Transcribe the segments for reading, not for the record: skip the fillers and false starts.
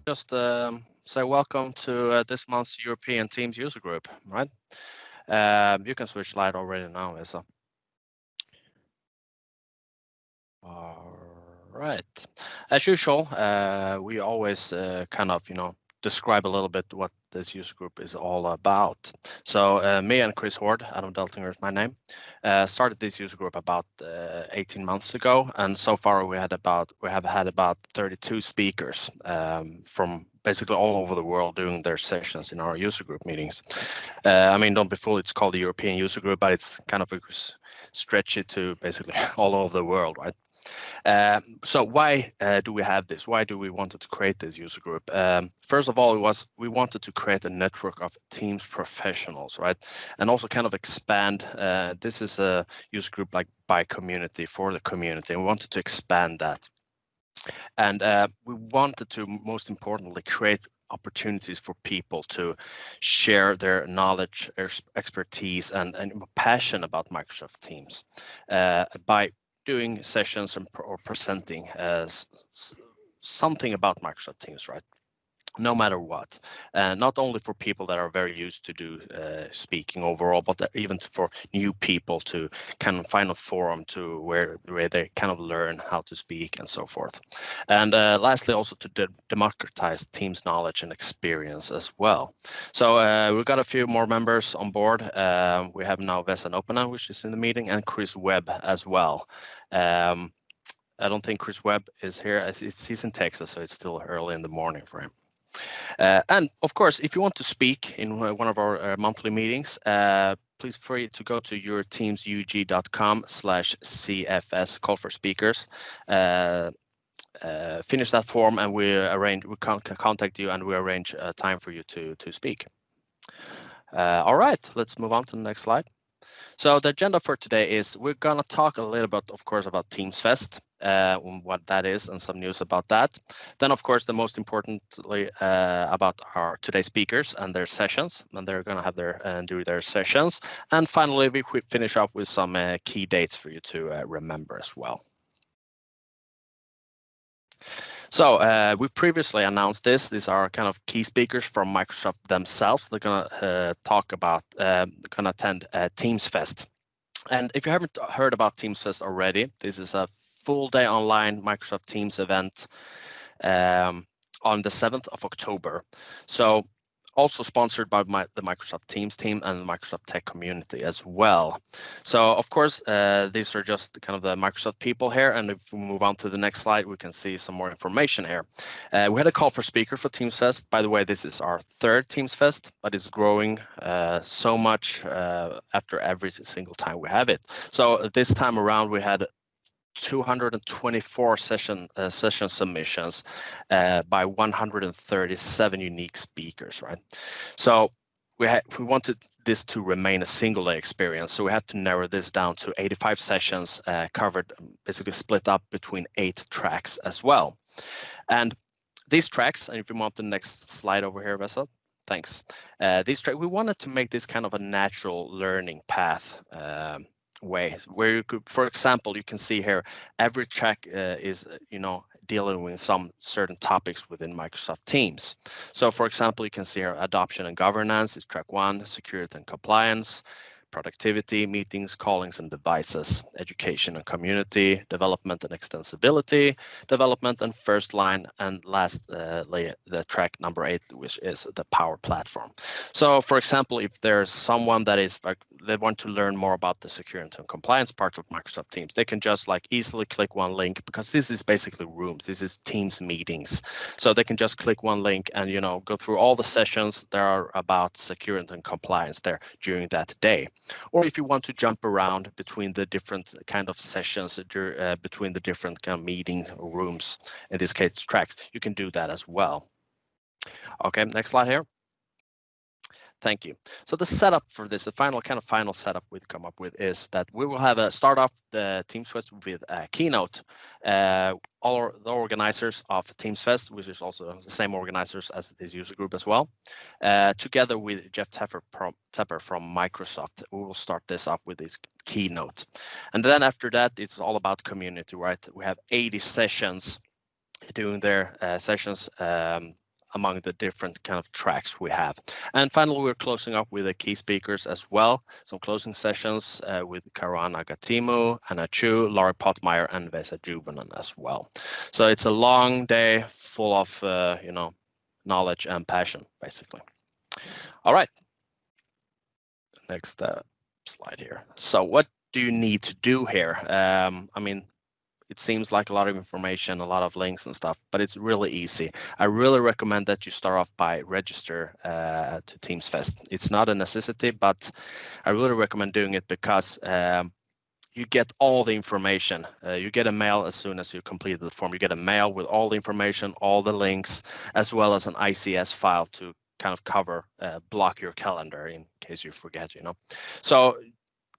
just say welcome to this month's European Teams user group, right? You can switch slide already now, Lisa. All right. As usual, we always kind of, describe a little bit what this user group is all about. So me and Chris Hord, Adam Deltinger is my name, started this user group about 18 months ago, and so far we have had about 32 speakers from basically all over the world doing their sessions in our user group meetings. I mean, don't be fooled, it's called the European user group, but it's kind of stretch it to basically all over the world, right? So why do we have this? Why do we wanted to create this user group? First of all, we wanted to create a network of Teams professionals, right? And also kind of expand. This is a user group like by community, for the community, and we wanted to expand that. And we wanted to, most importantly, create opportunities for people to share their knowledge, expertise, and passion about Microsoft Teams by doing sessions or presenting something about Microsoft Teams, right? No matter what, not only for people that are very used to do speaking overall, but even for new people to kind of find a forum to where they kind of learn how to speak and so forth. And lastly, also to democratize Teams knowledge and experience as well. So we've got a few more members on board. We have now Vesan Opena, which is in the meeting, and Chris Webb as well. I don't think Chris Webb is here. He's in Texas, so it's still early in the morning for him. And of course, if you want to speak in one of our monthly meetings, please feel free to go to EuroTeamsUG.com/CFS, call for speakers. Finish that form, and we can contact you, and we arrange a time for you to speak. All right, let's move on to the next slide. So the agenda for today is we're going to talk a little bit, of course, about Teams Fest, what that is, and some news about that. Then, of course, the most importantly about our today's speakers and their sessions, and they're going to have do their sessions. And finally, we finish up with some key dates for you to remember as well. So we previously announced this. These are kind of key speakers from Microsoft themselves. They're going to talk about, going to attend Teams Fest. And if you haven't heard about Teams Fest already, this is a full day online Microsoft Teams event on the 7th of October. So also sponsored by the Microsoft Teams team and the Microsoft Tech community as well. So of course, these are just kind of the Microsoft people here. And if we move on to the next slide, we can see some more information here. We had a call for speaker for Teams Fest. By the way, this is our third Teams Fest, but it's growing so much after every single time we have it. So this time around, we had 224 session submissions by 137 unique speakers, right? So we wanted this to remain a single day experience, so we had to narrow this down to 85 sessions covered, basically split up between 8 tracks as well. And these tracks, and if you want the next slide over here, Vesa, thanks. These tracks, we wanted to make this kind of a natural learning path way where you could, for example, you can see here every track is dealing with some certain topics within Microsoft Teams. So for example, you can see here adoption and governance is track 1, security and compliance, productivity, meetings, callings and devices, education and community, development and extensibility, development and first line, and lastly, the track number 8, which is the Power Platform. So for example, if there's someone that is like, they want to learn more about the security and compliance part of Microsoft Teams, they can just like easily click one link, because this is basically rooms, this is Teams meetings. So they can just click one link and go through all the sessions there are about security and compliance there during that day. Or if you want to jump around between the different kind of sessions, between the different kind of meetings or rooms, in this case tracks, you can do that as well. Okay, next slide here. Thank you. So the setup for this, the final setup we've come up with is that we will have a start off the Teams Fest with a keynote. All the organizers of Teams Fest, which is also the same organizers as this user group as well, together with Jeff Tepper from Microsoft, we will start this off with this keynote. And then after that, it's all about community, right? We have 80 sessions doing their sessions among the different kind of tracks we have. And finally, we're closing up with the key speakers as well. Some closing sessions with Caruana Gatimu, Anna Chu, Laurie Pottmeyer, and Vesa Juvonen as well. So it's a long day full of, knowledge and passion, basically. All right. Next slide here. So what do you need to do here? It seems like a lot of information, a lot of links and stuff, but it's really easy. I really recommend that you start off by register to TeamsFest. It's not a necessity, but I really recommend doing it because you get all the information. You get a mail as soon as you complete the form. You get a mail with all the information, all the links, as well as an ICS file to kind of block your calendar in case you forget, So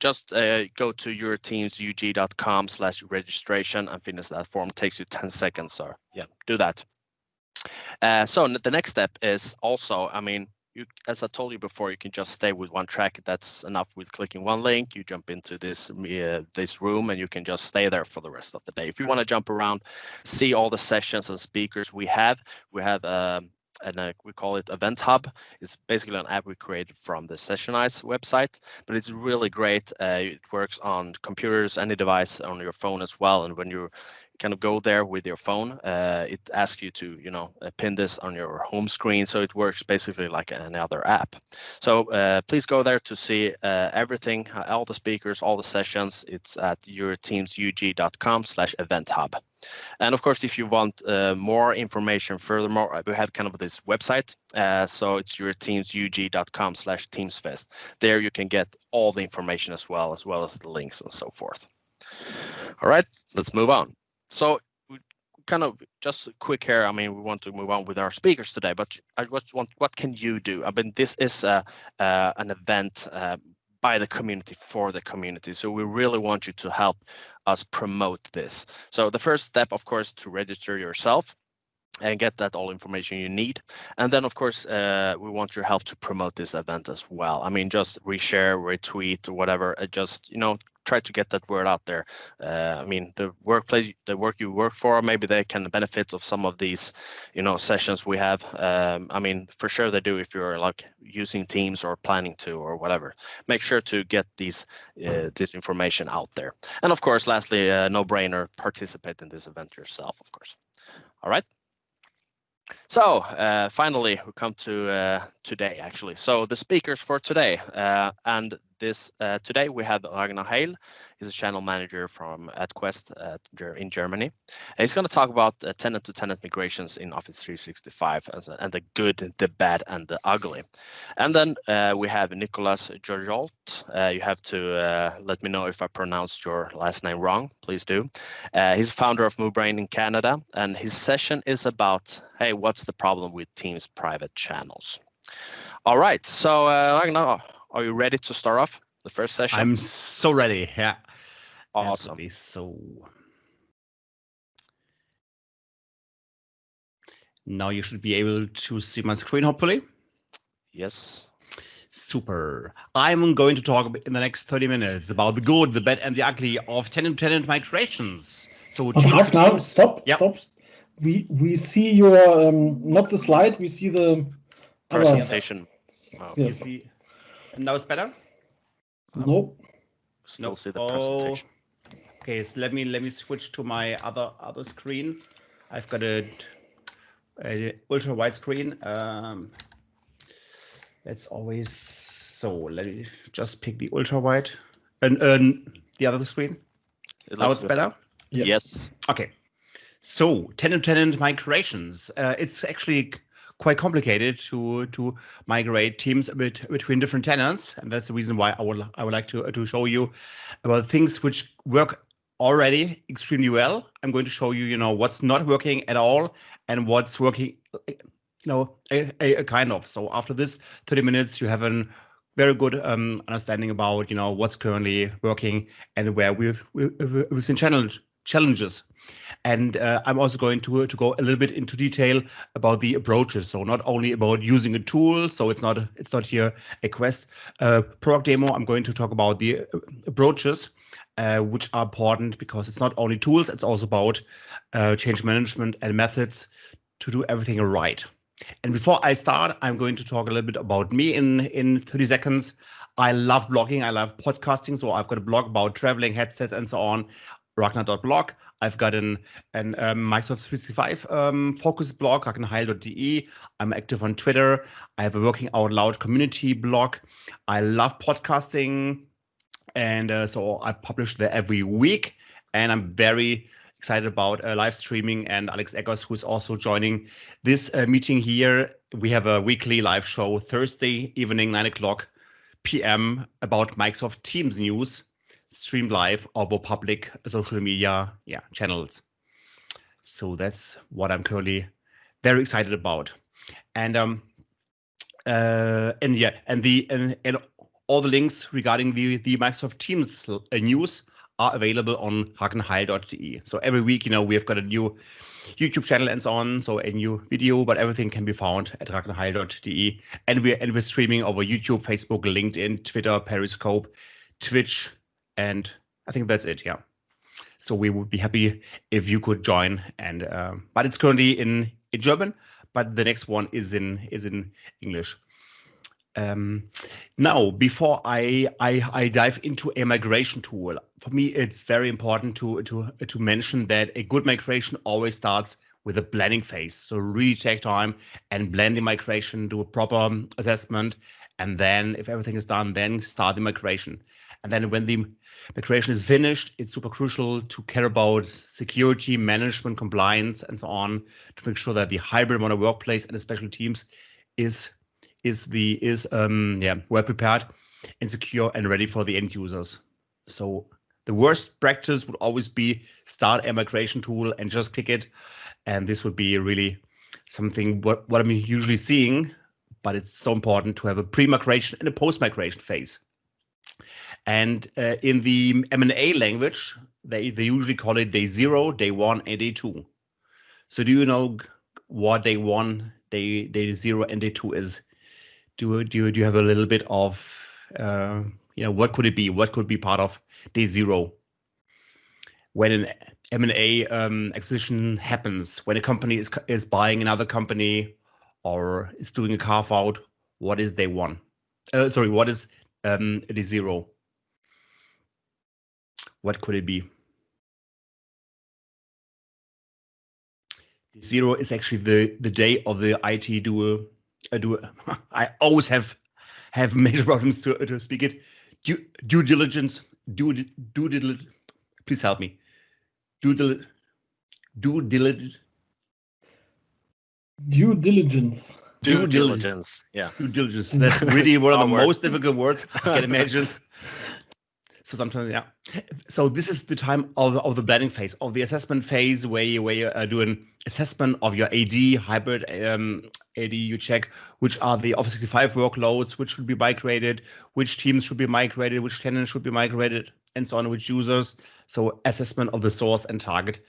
just go to EuroTeamsUG.com/registration and finish that form. It takes you 10 seconds, so yeah, do that. So the next step is also, as I told you before, you can just stay with one track. That's enough with clicking one link. You jump into this room and you can just stay there for the rest of the day. If you want to jump around, see all the sessions and speakers we have and we call it Event Hub. It's basically an app we created from the Sessionize website, but it's really great. It works on computers, any device, on your phone as well. And when you kind of go there with your phone, it asks you to, pin this on your home screen. So it works basically like any other app. So please go there to see everything, all the speakers, all the sessions. It's at EuroTeamsUG.com/event hub. And of course, if you want more information, furthermore, we have kind of this website. So it's EuroTeamsUG.com/TeamsFest. There you can get all the information as well as the links and so forth. All right, let's move on. So kind of just quick here. We want to move on with our speakers today, but I just want, what can you do? This is an event by the community for the community. So we really want you to help us promote this. So the first step, of course, to register yourself and get that all information you need. And then, of course, we want your help to promote this event as well. Just reshare, retweet, or whatever. Just, try to get that word out there. The work you work for, maybe they can benefit of some of these, sessions we have. For sure they do if you're like using Teams or planning to or whatever. Make sure to get this information out there. And of course, lastly, no-brainer, participate in this event yourself, of course. All right. So finally, we come to today, actually. So the speakers for today, today we have Ragnar Heil. He's a channel manager at Quest in Germany. And he's going to talk about tenant-to-tenant migrations in Office 365 and the good, the bad, and the ugly. And then we have Nicolas Georgiot. You have to let me know if I pronounced your last name wrong. Please do. He's founder of MooBrain in Canada, and his session is about, hey, what's the problem with Teams private channels? All right, so Ragnar, are you ready to start off the first session? I'm so ready. Yeah. Awesome. Absolutely. So now you should be able to see my screen, hopefully. Yes. Super. I'm going to talk in the next 30 minutes about the good, the bad, and the ugly of tenant-to-tenant migrations. So Ragnar, stop. Yep. Stop. We see your not the slide. We see the presentation. Oh, yes. And now it's better? No. Still see the presentation. Okay, so let me switch to my other screen. I've got a ultra wide screen. That's always so. Let me just pick the ultra wide and the other screen. Now it's better. Yep. Yes. Okay. So tenant-to-tenant migrations. It's actually quite complicated to migrate teams between different tenants, and that's the reason why I would like to show you about things which work already extremely well. I'm going to show you, what's not working at all and what's working, a kind of. So after this 30 minutes, you have a very good understanding about, what's currently working and where we've seen challenges. And I'm also going to go a little bit into detail about the approaches. So not only about using a tool, so it's not here a Quest product demo. I'm going to talk about the approaches, which are important because it's not only tools, it's also about change management and methods to do everything right. And before I start, I'm going to talk a little bit about me in 30 seconds. I love blogging. I love podcasting. So I've got a blog about traveling, headsets, and so on, ragnar.blog. I've got an Microsoft 365 focus blog, ragnar.de. I'm active on Twitter. I have a Working Out Loud community blog. I love podcasting. And so I publish there every week. And I'm very excited about live streaming, and Alex Eggers, who is also joining this meeting here. We have a weekly live show Thursday evening, 9 p.m. about Microsoft Teams news, streamed live over public social media channels. So that's what I'm currently very excited about. And all the links regarding the Microsoft Teams news are available on ragnarheil.de. So every week, we have got a new YouTube channel and so on, so a new video, but everything can be found at ragnarheil.de. And we're streaming over YouTube, Facebook, LinkedIn, Twitter, Periscope, Twitch, and I think that's it. Yeah. So we would be happy if you could join. And but it's currently in German, but the next one is in English. Now, before I dive into a migration tool, for me, it's very important to mention that a good migration always starts with a planning phase. So really take time and plan the migration, do a proper assessment, and then if everything is done, then start the migration. And then when the migration is finished, it's super crucial to care about security, management, compliance, and so on, to make sure that the hybrid modern workplace and especially Teams is well prepared and secure and ready for the end users. So the worst practice would always be start a migration tool and just click it. And this would be really something what I'm usually seeing, but it's so important to have a pre-migration and a post-migration phase. And in the M&A language, they usually call it day 0, day 1, and day 2. So do you know what day 1, day 0, and day 2 is? Do you have a little bit of, what could it be? What could be part of day 0? When an M&A acquisition happens, when a company is buying another company or is doing a carve out, what is day 1? What is day 0? What could it be? Day 0 is actually the day of the IT duo. I always have major problems to speak it. Due diligence. Please help me. Due diligence. Yeah. Due diligence. That's really one of the most difficult words I can imagine. So sometimes, yeah. So this is the time of the planning phase, of the assessment phase, where you do an assessment of your AD, hybrid AD. You check which are the Office 365 workloads, which should be migrated, which teams should be migrated, which tenants should be migrated, and so on, which users. So assessment of the source and target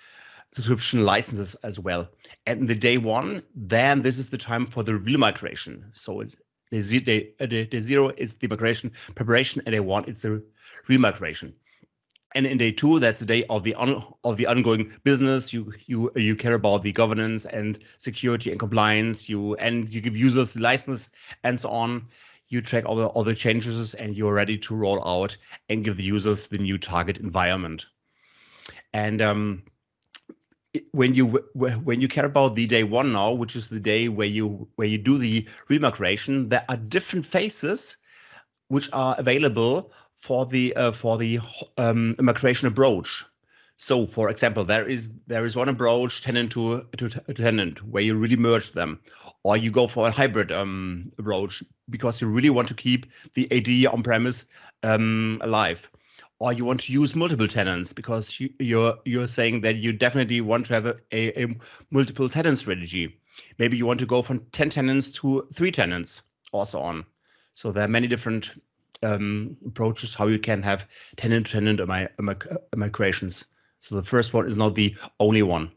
subscription licenses as well. And in the day 1, then this is the time for the real migration. So day 0 is the migration preparation, and day 1 it's the real migration. And in day 2, that's the day of the ongoing business. You care about the governance and security and compliance. You give users the license and so on. You track all the changes, and you're ready to roll out and give the users the new target environment. And when you care about the day 1 now, which is the day where you do the remigration, there are different phases which are available for the migration approach. So, for example, there is one approach, tenant to tenant, where you really merge them, or you go for a hybrid approach because you really want to keep the AD on premise alive, or you want to use multiple tenants because you're saying that you definitely want to have a multiple tenant strategy. Maybe you want to go from 10 tenants to 3 tenants, or so on. So there are many different approaches how you can have tenant-to-tenant migrations. So the first one is not the only one.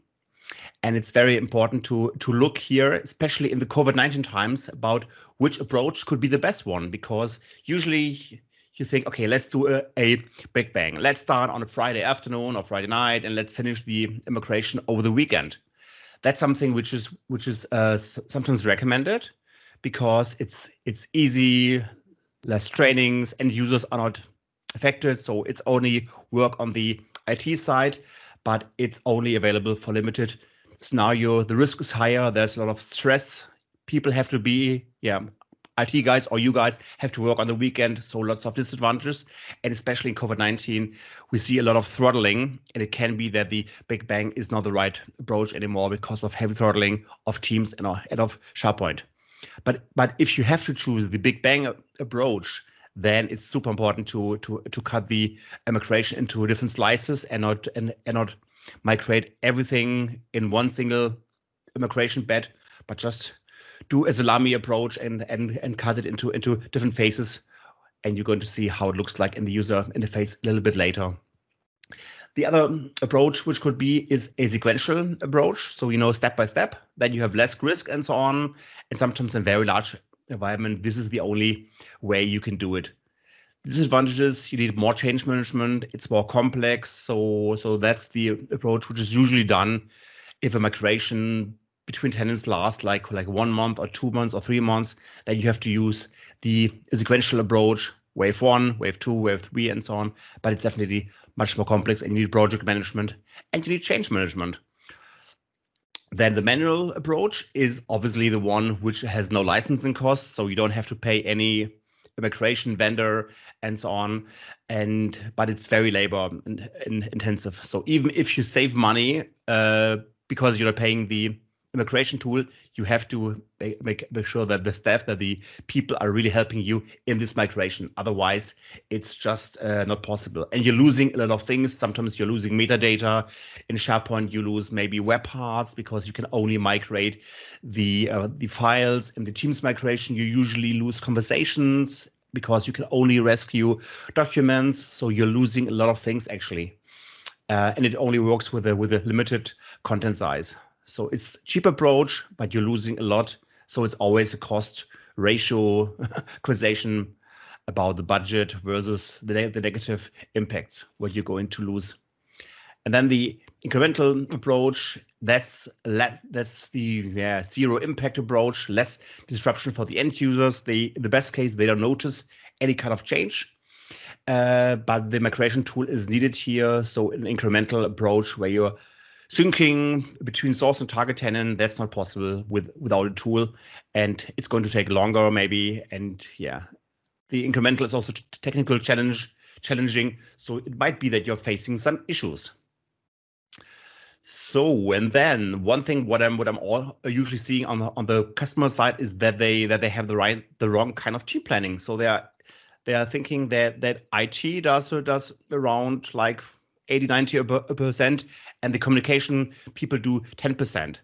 And it's very important to look here, especially in the COVID-19 times, about which approach could be the best one, because usually you think, okay, let's do a big bang. Let's start on a Friday afternoon or Friday night, and let's finish the migration over the weekend. That's something which is sometimes recommended because it's easy, less trainings, and users are not affected. So it's only work on the IT side, but it's only available for limited scenario. The risk is higher. There's a lot of stress. People have to be, IT guys or you guys have to work on the weekend. So lots of disadvantages. And especially in COVID-19, we see a lot of throttling. And it can be that the Big Bang is not the right approach anymore because of heavy throttling of Teams and of SharePoint. But if you have to choose the Big Bang approach, then it's super important to cut the migration into different slices and not migrate everything in one single migration bed, but just do a salami approach and cut it into different phases. And you're going to see how it looks like in the user interface a little bit later. The other approach, which could be, is a sequential approach. So, step by step, then you have less risk and so on. And sometimes in very large environment, this is the only way you can do it. Disadvantages, you need more change management. It's more complex. So that's the approach which is usually done if a migration between tenants lasts like 1 month or 2 months or 3 months. Then you have to use the sequential approach, wave 1, wave 2, wave 3, and so on. But it's definitely much more complex, and you need project management and you need change management. Then the manual approach is obviously the one which has no licensing costs, so you don't have to pay any migration vendor and so on. But it's very labor intensive. So even if you save money because you're paying the immigration tool, you have to make sure that the staff, that the people are really helping you in this migration. Otherwise, it's just not possible. And you're losing a lot of things. Sometimes you're losing metadata. In SharePoint, you lose maybe web parts because you can only migrate the files. In the Teams migration, you usually lose conversations because you can only rescue documents. So you're losing a lot of things actually. And it only works with a limited content size. So it's a cheap approach, but you're losing a lot. So it's always a cost ratio conversation about the budget versus the negative impacts, what you're going to lose. And then the incremental approach, that's the zero impact approach, less disruption for the end users. In the best case, they don't notice any kind of change. But the migration tool is needed here. So an incremental approach where you're syncing between source and target tenant, that's not possible without a tool, and it's going to take longer maybe. And the incremental is also technical challenging, so it might be that you're facing some issues. So, and then one thing what I'm usually seeing on the customer side is that they have the wrong kind of team planning. So they are thinking that IT does around like 80-90%, and the communication people do 10%.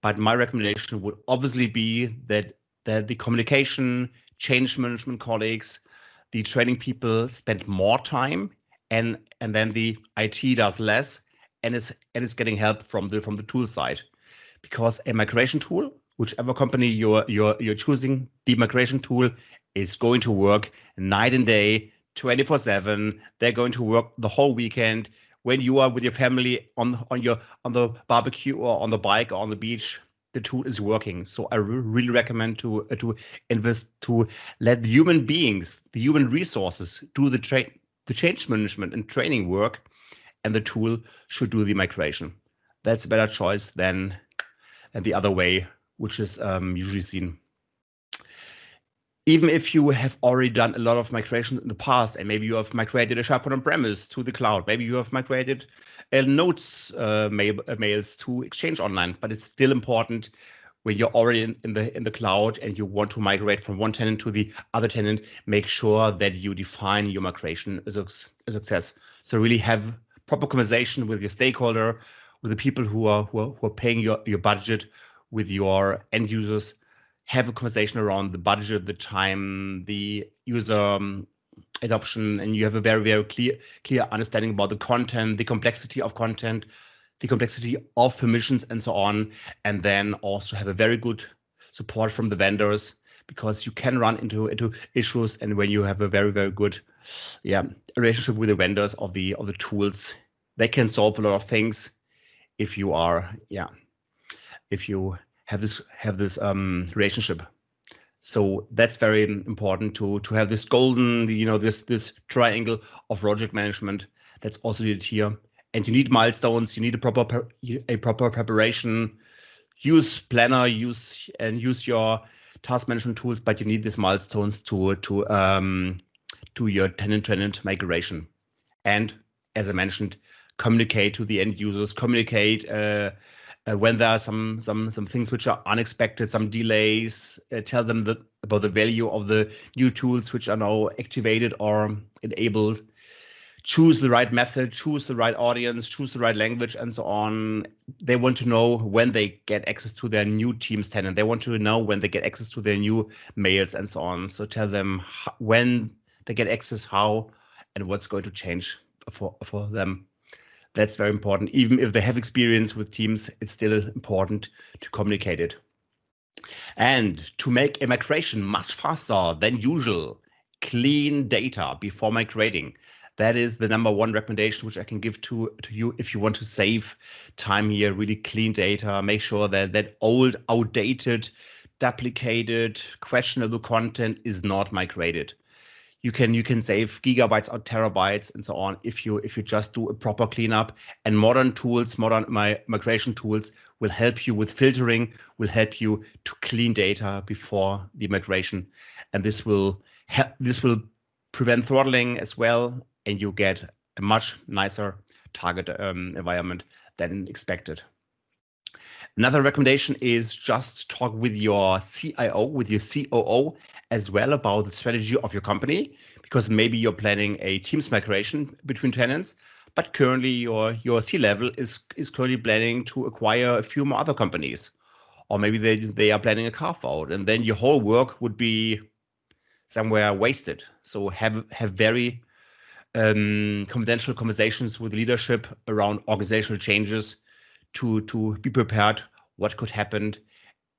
But my recommendation would obviously be that the communication, change management colleagues, the training people spend more time, and then the IT does less, and is getting help from the tool side, because a migration tool, whichever company you're choosing, the migration tool is going to work night and day, 24/7. They're going to work the whole weekend. When you are with your family on the barbecue or on the bike or on the beach, the tool is working. So I really recommend to invest, to let the human beings, the human resources, do the change management and training work, and the tool should do the migration. That's a better choice than the other way, which is usually seen. Even if you have already done a lot of migration in the past, and maybe you have migrated a SharePoint on-premise to the cloud, maybe you have migrated notes mails to Exchange Online, but it's still important when you're already in the cloud and you want to migrate from one tenant to the other tenant, make sure that you define your migration as a success. So really have proper conversation with your stakeholder, with the people who are paying your budget, with your end users. Have a conversation around the budget, the time, the user adoption, and you have a very, very clear understanding about the content, the complexity of content, the complexity of permissions, and so on. And then also have a very good support from the vendors, because you can run into issues. And when you have a very, very good relationship with the vendors of the tools, they can solve a lot of things if you are if you have this relationship. So that's very important to have this golden, this triangle of project management that's also needed here. And you need milestones. You need a proper preparation. Use Planner, use your task management tools, but you need these milestones to your tenant-to-tenant migration. And as I mentioned, communicate to the end users. Communicate when there are some things which are unexpected, some delays. Tell them about the value of the new tools which are now activated or enabled. Choose the right method, choose the right audience, choose the right language, and so on. They want to know when they get access to their new Teams tenant. They want to know when they get access to their new mails and so on. So tell them when they get access, how, and what's going to change for them. That's very important. Even if they have experience with Teams, it's still important to communicate it. And to make a migration much faster than usual, clean data before migrating. That is the #1 recommendation which I can give to you if you want to save time here. Really clean data. Make sure that old, outdated, duplicated, questionable content is not migrated. You can save gigabytes or terabytes and so on if you just do a proper cleanup. And modern migration tools will help you with filtering, will help you to clean data before the migration, and this will prevent throttling as well. And you get a much nicer target environment than expected. Another recommendation is just talk with your CIO, with your COO as well about the strategy of your company, because maybe you're planning a Teams migration between tenants, but currently your C-level is currently planning to acquire a few more other companies, or maybe they are planning a carve-out, and then your whole work would be somewhere wasted. So have very confidential conversations with leadership around organizational changes to be prepared what could happen,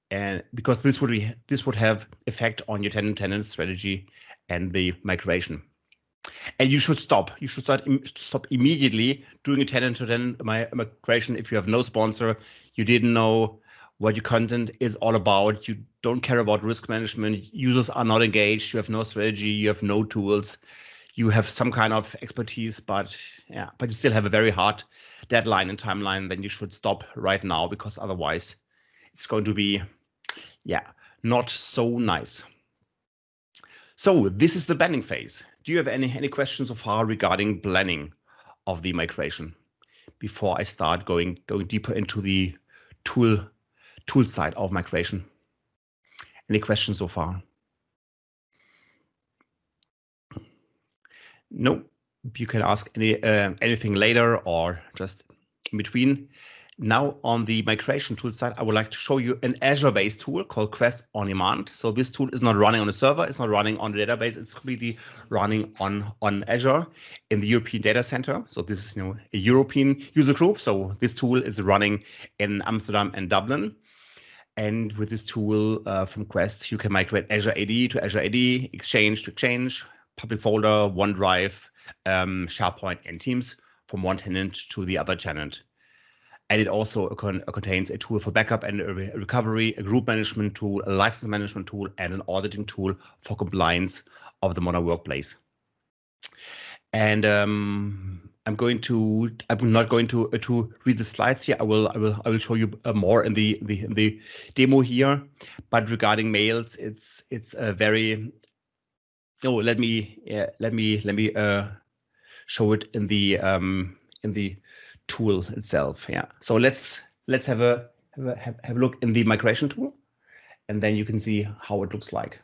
and because this would have effect on your tenant strategy and the migration. And you should stop immediately doing a tenant-to-tenant migration if you have no sponsor, you didn't know what your content is all about, you don't care about risk management, users are not engaged, you have no strategy, you have no tools. You have some kind of expertise, but you still have a very hard deadline and timeline. Then you should stop right now, because otherwise it's going to be, not so nice. So this is the planning phase. Do you have any questions so far regarding planning of the migration before I start going deeper into the tool side of migration? Any questions so far? No, you can ask anything later or just in between. Now on the migration tool side, I would like to show you an Azure-based tool called Quest On Demand. So this tool is not running on a server, it's not running on the database, it's completely running on Azure in the European data center. So this is a European user group. So this tool is running in Amsterdam and Dublin. And with this tool from Quest, you can migrate Azure AD to Azure AD, Exchange to Exchange, public folder, OneDrive, SharePoint, and Teams from one tenant to the other tenant. And it also contains a tool for backup and recovery, a group management tool, a license management tool, and an auditing tool for compliance of the modern workplace. And I'm not going to read the slides here. I will show you more in the demo here. But regarding mails, it's a very let me show it in the tool itself. So let's have a look in the migration tool, and then you can see how it looks like.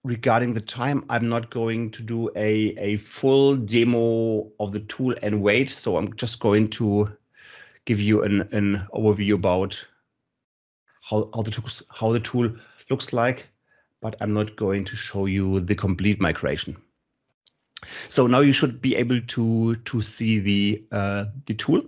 Regarding the time, I'm not going to do a full demo of the tool and wait. So I'm just going to give you an overview about how the tool looks like, but I'm not going to show you the complete migration. So now you should be able to see the tool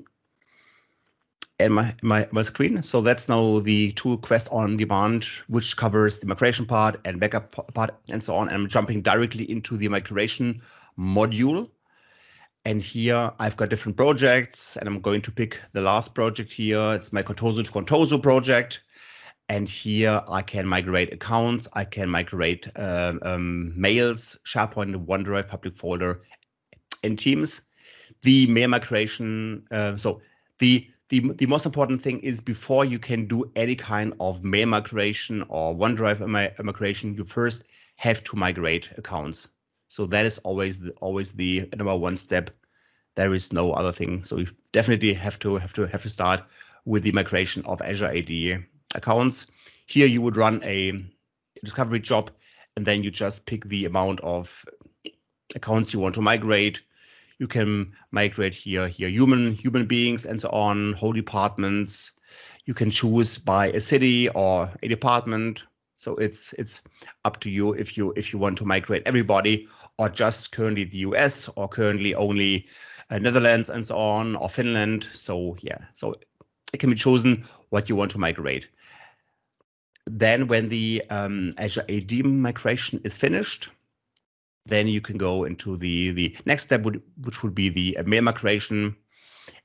and my screen. So that's now the tool Quest On Demand, which covers the migration part and backup part and so on. I'm jumping directly into the migration module. And here I've got different projects, and I'm going to pick the last project here. It's my Contoso to Contoso project. And here I can migrate accounts, I can migrate mails, SharePoint, OneDrive, public folder, and Teams. The mail migration, so the most important thing is before you can do any kind of mail migration or OneDrive migration, you first have to migrate accounts. So that is always the number one step. There is no other thing. So you definitely have to start with the migration of Azure AD accounts. Here you would run a discovery job, and then you just pick the amount of accounts you want to migrate. You can migrate here human beings and so on, whole departments. You can choose by a city or a department. So it's up to you if you want to migrate everybody, or just currently the US, or currently only Netherlands and so on, or Finland. So yeah, so it can be chosen what you want to migrate. Then when the Azure AD migration is finished, then you can go into the next step, which would be the mail migration.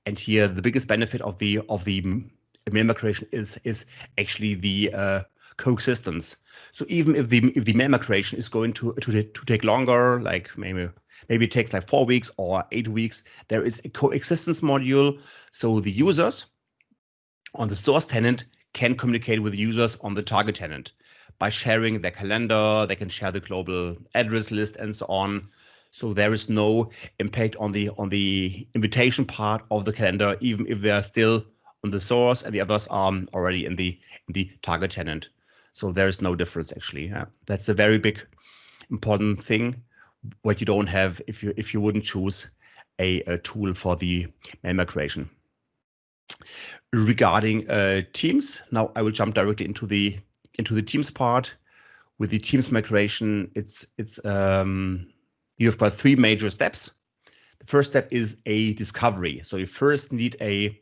And here the biggest benefit of the mail migration is actually the coexistence. So even if the mail migration is going to take longer, like maybe it takes like 4 weeks or 8 weeks, there is a coexistence module. So the users on the source tenant can communicate with users on the target tenant by sharing their calendar. They can share the global address list and so on. So there is no impact on the invitation part of the calendar, even if they are still on the source and the others are already in the target tenant. So there is no difference actually. That's a very big important thing what you don't have if you wouldn't choose a tool for the mail migration. Regarding Teams, now I will jump directly into the Teams part. With the Teams migration, it's you've got 3 major steps. The first step is a discovery. So you first need a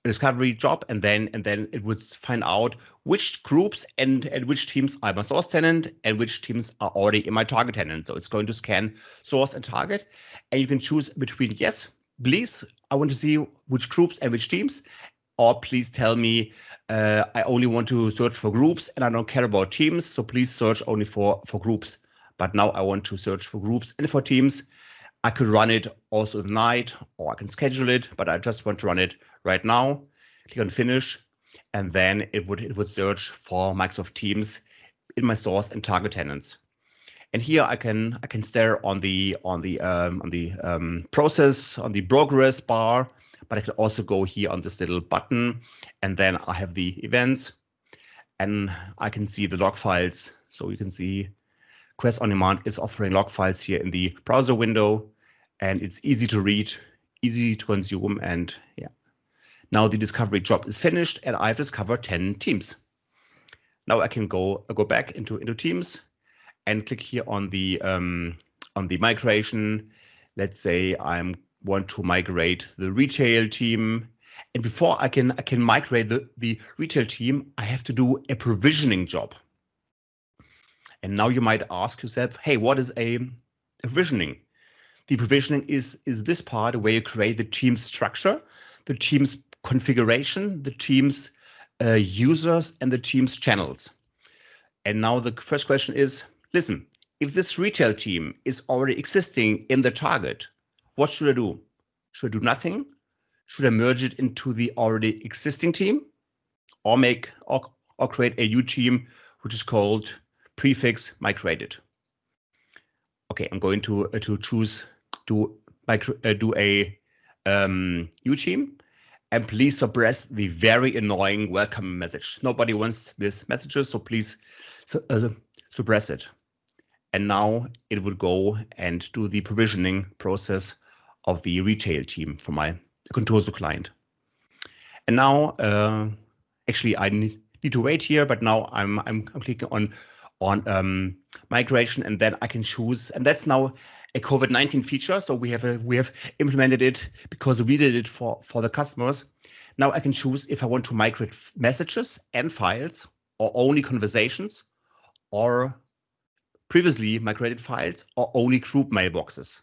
discovery job, and then it would find out which groups and which teams are my source tenant and which teams are already in my target tenant. So it's going to scan source and target, and you can choose between yes, please, I want to see which groups and which teams, or please tell me I only want to search for groups and I don't care about teams, so please search only for groups. But now I want to search for groups and for teams. I could run it also at night, or I can schedule it, but I just want to run it right now. Click on finish, and then it would search for Microsoft Teams in my source and target tenants. And here I can stare on the process, on the progress bar, but I can also go here on this little button, and then I have the events, and I can see the log files. So you can see Quest on Demand is offering log files here in the browser window, and it's easy to read, easy to consume, and yeah. Now the discovery job is finished, and I've discovered 10 teams. Now I can go back into Teams and click here on the migration. Let's say I want to migrate the retail team, and before I can migrate the retail team, I have to do a provisioning job. And now you might ask yourself, hey, what is a provisioning? The provisioning is this part where you create the team's structure, the team's configuration, the team's users, and the team's channels. And now the first question is, listen, if this retail team is already existing in the target, what should I do? Should I do nothing? Should I merge it into the already existing team, or create a new team which is called prefix migrated? Okay, I'm going to choose do a new team, and please suppress the very annoying welcome message. Nobody wants this messages, so please suppress it. And now it will go and do the provisioning process of the retail team for my Contoso client. And now, actually, I need to wait here, but now I'm clicking on migration, and then I can choose, and that's now a COVID-19 feature. So we have implemented it because we did it for the customers. Now I can choose if I want to migrate messages and files, or only conversations, or previously migrated files, or only group mailboxes.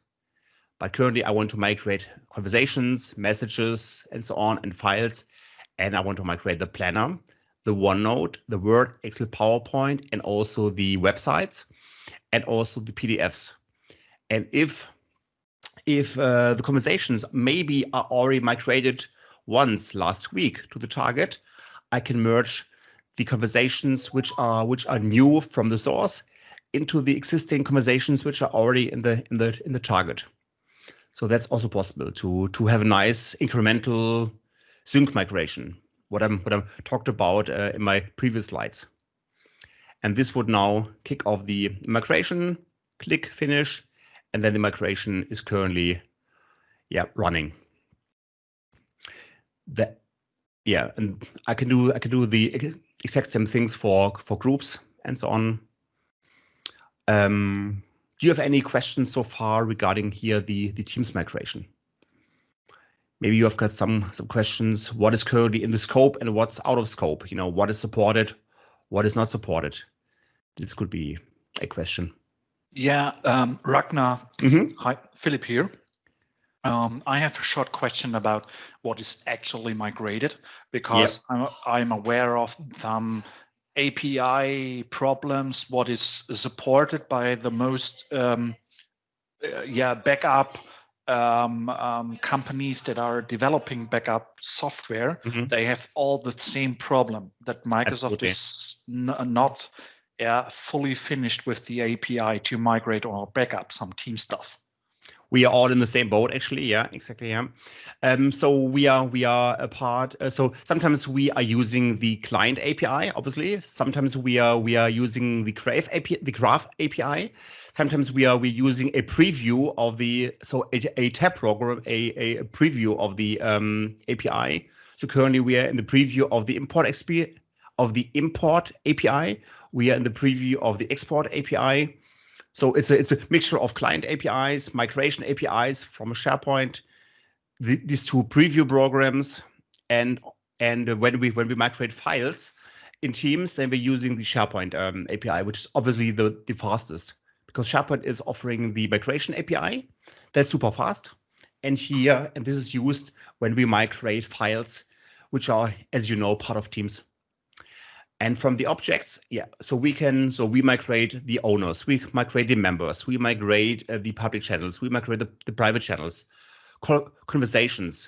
But currently I want to migrate conversations, messages, and so on, and files. And I want to migrate the planner, the OneNote, the Word, Excel, PowerPoint, and also the websites, and also the PDFs. And if the conversations maybe are already migrated once last week to the target, I can merge the conversations which are new from the source into the existing conversations which are already in the target. So that's also possible to have a nice incremental sync migration, what I'm talked about in my previous slides. And this would now kick off the migration, click finish, and then the migration is currently running. And I can do the exact same things for groups and so on. Do you have any questions so far regarding here the Teams migration? Maybe you have got some questions. What is currently in the scope and what's out of scope? You know, what is supported, what is not supported? This could be a question. Yeah, Ragnar. Hi, Philip here. I have a short question about what is actually migrated, because I'm aware of some API problems, what is supported by the most backup companies that are developing backup software. They have all the same problem, that Microsoft is not fully finished with the API to migrate or backup some team stuff. We are all in the same boat, actually. Yeah, exactly. Yeah. So we are a part. So sometimes we are using the client API. Obviously, sometimes we are using the Graph API. Sometimes we're using a preview of a tab program, a preview of the API. So currently we are in the preview of the import API. We are in the preview of the export API. So it's a mixture of client APIs, migration APIs from SharePoint, these two preview programs, and when we migrate files in Teams, then we're using the SharePoint API, which is obviously the fastest, because SharePoint is offering the migration API. That's super fast, and this is used when we migrate files, which are, as you know, part of Teams. And from the objects, so we migrate the owners, we migrate the members, we migrate the public channels, we migrate the private channels, conversations.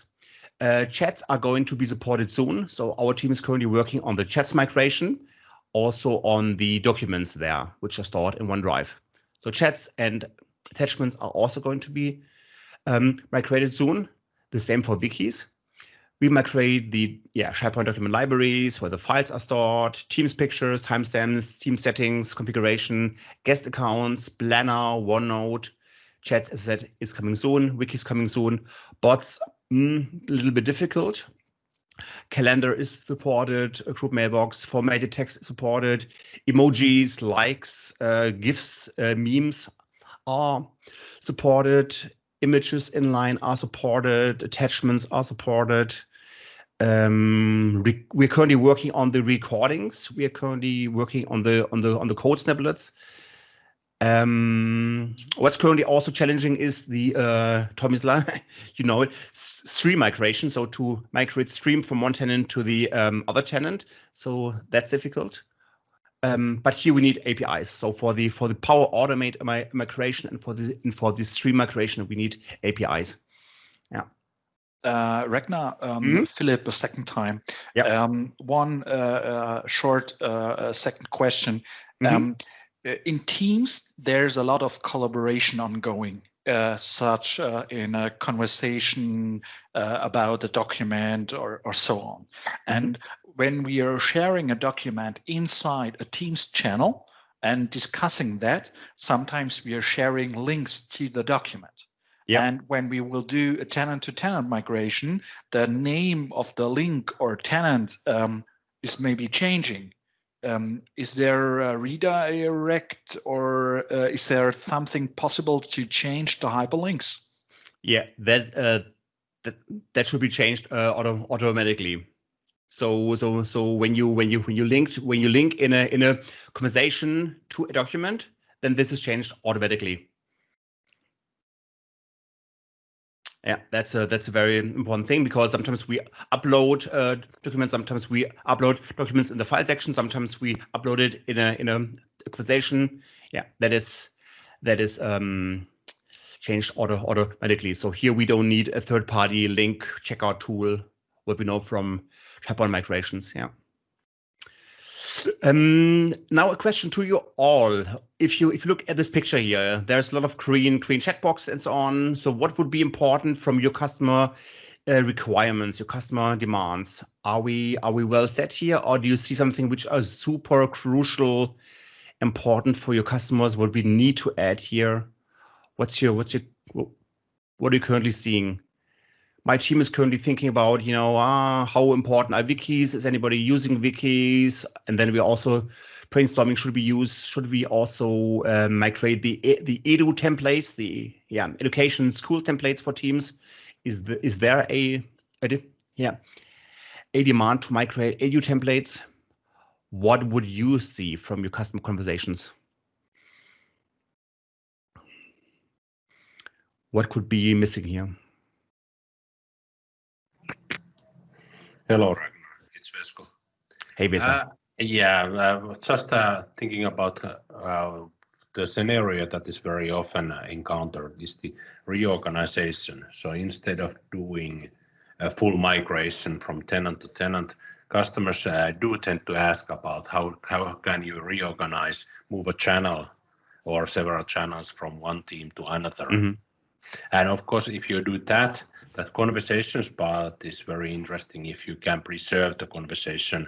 Chats are going to be supported soon. So our team is currently working on the chats migration, also on the documents there, which are stored in OneDrive. So chats and attachments are also going to be migrated soon. The same for wikis. We migrate the SharePoint document libraries where the files are stored, Teams pictures, timestamps, team settings, configuration, guest accounts, planner, OneNote, chats, as I said, is coming soon, wikis coming soon, bots, a little bit difficult. Calendar is supported, a group mailbox, formatted text is supported, emojis, likes, GIFs, memes are supported. Images inline are supported, attachments are supported. We're currently working on the recordings. We are currently working on the code snippets. What's currently also challenging is the Tomislav, stream migration. So to migrate stream from one tenant to the other tenant. So that's difficult. But here we need APIs. So for the Power Automate migration and for the stream migration, we need APIs. Yeah. Ragnar, Philip, a second time. One short second question. In Teams, there's a lot of collaboration ongoing, such in a conversation about a document or so on. And when we are sharing a document inside a Teams channel and discussing that, sometimes we are sharing links to the document. And when we will do a tenant-to-tenant migration, the name of the link or tenant is maybe changing. Is there a redirect, or is there something possible to change the hyperlinks? Yeah, that should be changed automatically. So when you link in a conversation to a document, then this is changed automatically. Yeah, that's a very important thing, because sometimes we upload documents, sometimes we upload documents in the file section, sometimes we upload it in a conversation. Yeah, that is changed automatically. So here we don't need a third-party link checkout tool, what we know from SharePoint migrations. Yeah. Now a question to you all. If you look at this picture here, there's a lot of green checkbox and so on. So what would be important from your customer requirements, your customer demands? Are we well set here, or do you see something which are super crucial, important for your customers? What we need to add here? What are you currently seeing? My team is currently thinking about, how important are wikis? Is anybody using wikis? And then we're also brainstorming, should we also migrate the edu templates, the education school templates for Teams? Is there a demand to migrate edu templates? What would you see from your customer conversations? What could be missing here? Hello, Ragnar. It's Vesko. Hey, Vesko. Just thinking about the scenario that is very often encountered is the reorganization. So instead of doing a full migration from tenant to tenant, customers do tend to ask about how can you reorganize, move a channel or several channels from one team to another. Mm-hmm. And of course, if you do that conversations part is very interesting if you can preserve the conversation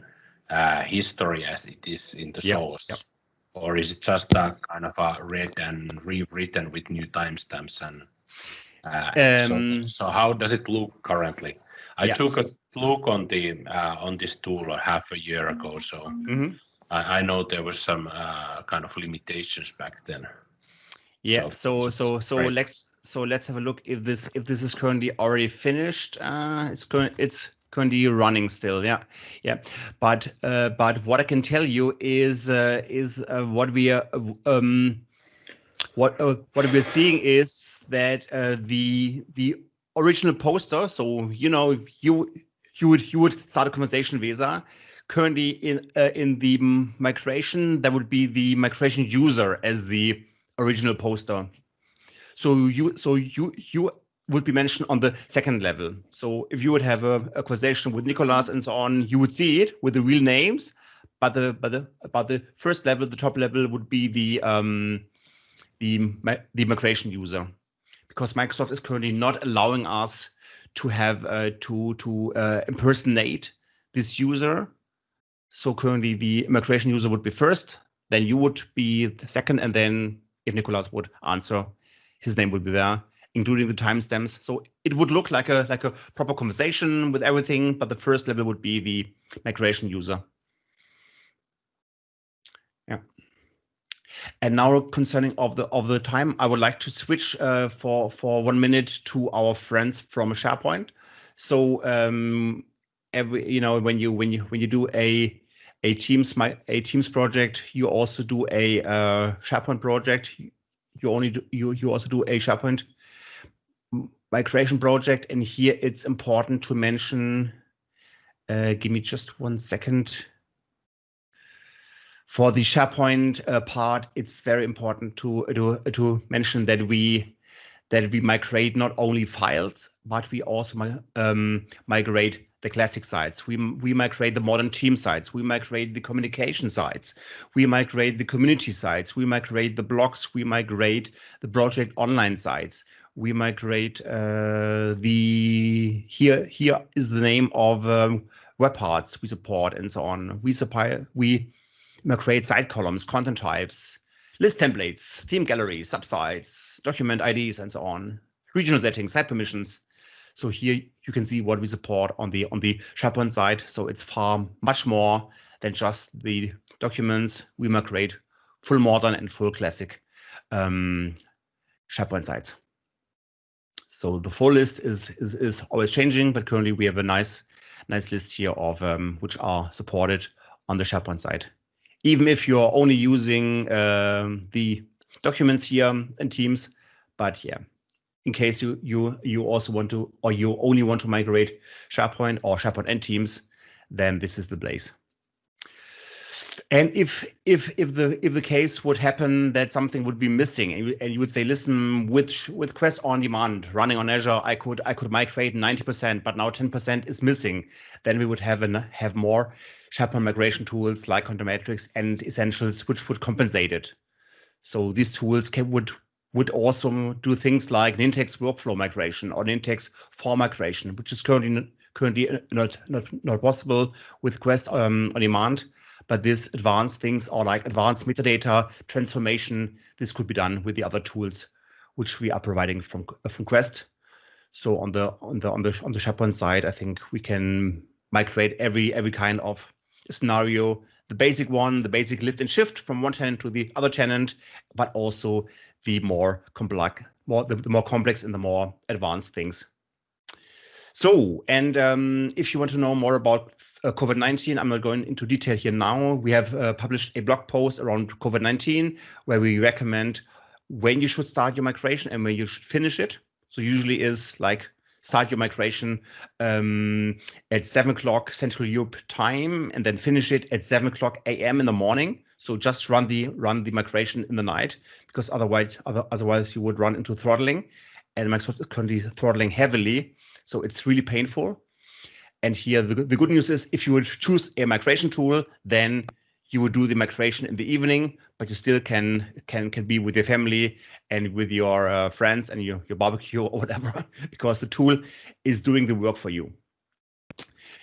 history as it is in the source. Yep. Or is it just a kind of a read and rewritten with new timestamps? And so how does it look currently? I took a look on this tool half a year ago, so I know there was some kind of limitations back then. Yeah. So let's have a look if this is currently already finished. It's currently running still. Yeah. But what I can tell you is what we're seeing is that the original poster. So if you would start a conversation, Vesa. Currently in the migration, that would be the migration user as the original poster. So you would be mentioned on the second level. So if you would have a conversation with Nicolas and so on, you would see it with the real names. But the first level, the top level, would be the migration user, because Microsoft is currently not allowing us to have to impersonate this user. So currently the migration user would be first, then you would be the second, and then if Nicolas would answer, his name would be there, including the timestamps. So it would look like a proper conversation with everything, but the first level would be the migration user. Yeah. And now concerning of the time, I would like to switch for 1 minute to our friends from SharePoint. So when you do a Teams project, you also do a SharePoint project. You also do a SharePoint migration project, and here it's important to mention. Give me just 1 second. For the SharePoint part, it's very important to mention that we migrate not only files, but we also migrate the classic sites. We migrate the modern team sites. We migrate the communication sites. We migrate the community sites. We migrate the blogs. We migrate the project online sites. We migrate here is the name of web parts we support and so on. We migrate site columns, content types, list templates, theme galleries, subsites, document IDs, and so on. Regional settings, site permissions. So here you can see what we support on the SharePoint side. So it's much more than just the documents. We migrate full modern and full classic SharePoint sites. So the full list is always changing, but currently we have a nice list here of which are supported on the SharePoint side. Even if you're only using the documents here in Teams, but yeah, in case you also want to, or you only want to migrate SharePoint or SharePoint and Teams, then this is the place. And if the case would happen that something would be missing, and you would say, listen, with Quest on Demand running on Azure, I could migrate 90%, but now 10% is missing, then we would have more SharePoint migration tools like Contomatrix and Essentials, which would compensate it. So these tools would also do things like Nintex workflow migration or Nintex form migration, which is currently not possible with Quest on Demand. But these advanced things are like advanced metadata transformation. This could be done with the other tools which we are providing from Quest. So on the SharePoint side, I think we can migrate every kind of scenario. The basic one, the basic lift and shift from one tenant to the other tenant, but also the more complex, the more complex and the more advanced things. So, and if you want to know more about COVID-19, I'm not going into detail here now. We have published a blog post around COVID-19 where we recommend when you should start your migration and when you should finish it. So usually is like start your migration at 7 o'clock Central Europe time and then finish it at 7 o'clock a.m. in the morning. So just run the migration in the night, because otherwise you would run into throttling, and Microsoft is currently throttling heavily. So it's really painful. And here the good news is if you would choose a migration tool, then you would do the migration in the evening, but you still can be with your family and with your friends and your barbecue or whatever, because the tool is doing the work for you.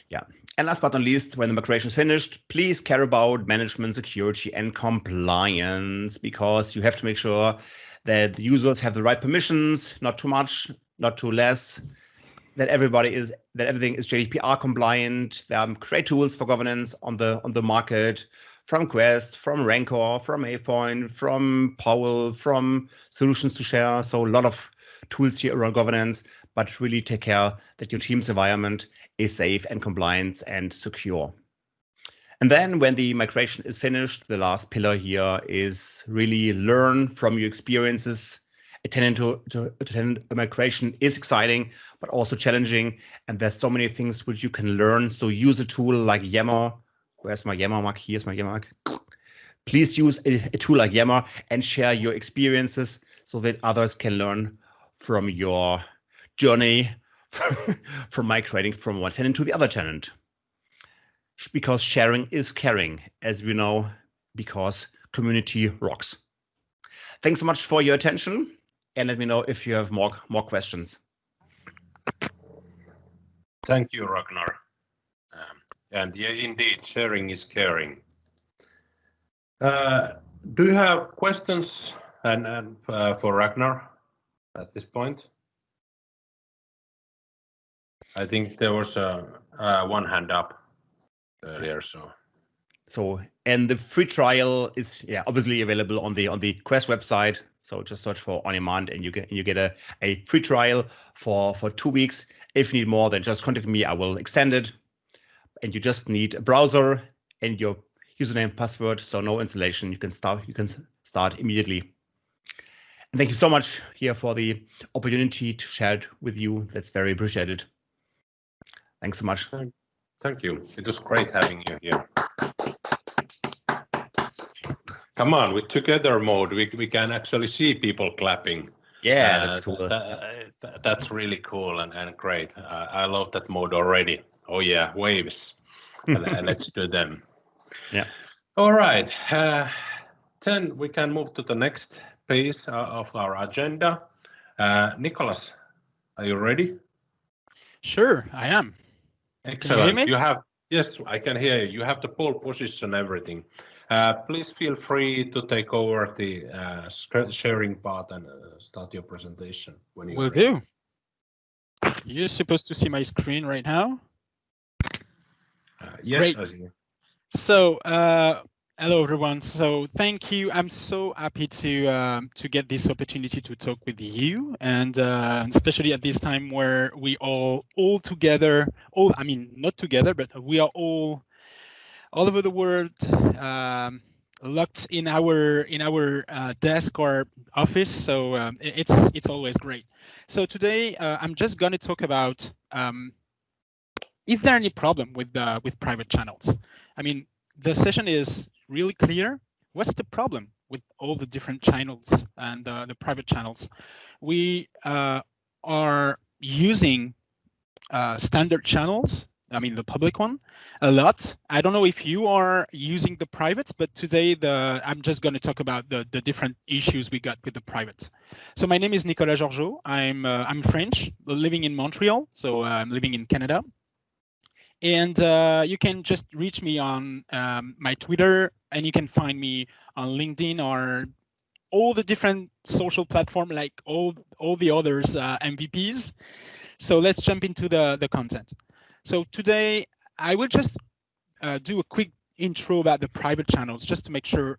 Yeah. And last but not least, when the migration is finished, please care about management, security, and compliance, because you have to make sure that the users have the right permissions, not too much, not too less, that everything is GDPR compliant. There are great tools for governance on the market, from Quest, from Rancor, from AvePoint, from Powell, from Solutions to Share. So a lot of tools here around governance, but really take care that your team's environment is safe and compliant and secure. And then when the migration is finished, the last pillar here is really learn from your experiences. Attending to a migration is exciting, but also challenging. And there's so many things which you can learn. So use a tool like Yammer. Where's my Yammer mark? Here's my Yammer mark. Please use a tool like Yammer and share your experiences so that others can learn from your journey from migrating from one tenant to the other tenant. Because sharing is caring, as we know, because community rocks. Thanks so much for your attention. And let me know if you have more questions. Thank you, Ragnar. And yeah, indeed, sharing is caring. Do you have questions for Ragnar at this point? I think there was one hand up earlier. So and the free trial is obviously available on the Quest website. So just search for On Demand and you get a free trial for 2 weeks. If you need more, then just contact me. I will extend it. And you just need a browser and your username and password. So no installation. You can start immediately. And thank you so much here for the opportunity to share it with you. That's very appreciated. Thanks so much. Thank you. It was great having you here. Come on, with together mode, we can actually see people clapping. Yeah, that's cool. That's really cool and great. I love that mode already. Oh yeah, waves. Let's do them. Yeah. All right. Then we can move to the next piece of our agenda. Nicholas, are you ready? Sure, I am. Excellent. Can you hear me? Yes, I can hear you. You have the pole position, everything. Please feel free to take over the sharing part and start your presentation when you're ready. Will do. You're supposed to see my screen right now. Yes, great. I see. So, hello everyone. So, thank you. I'm so happy to get this opportunity to talk with you, and especially at this time where we are all together. Not together, but we are all over the world, locked in our desk or office, so it's always great. So today I'm just going to talk about is there any problem with private channels? I mean, the session is really clear. What's the problem with all the different channels and the private channels? We are using standard channels, I mean the public one, a lot. I don't know if you are using the privates, but today I'm just going to talk about the different issues we got with the privates. So my name is Nicolas Georgeot. I'm French, living in Montreal, so I'm living in Canada. And you can just reach me on my Twitter, and you can find me on LinkedIn or all the different social platforms, like all the others MVPs. So let's jump into the content. So today I will just do a quick intro about the private channels, just to make sure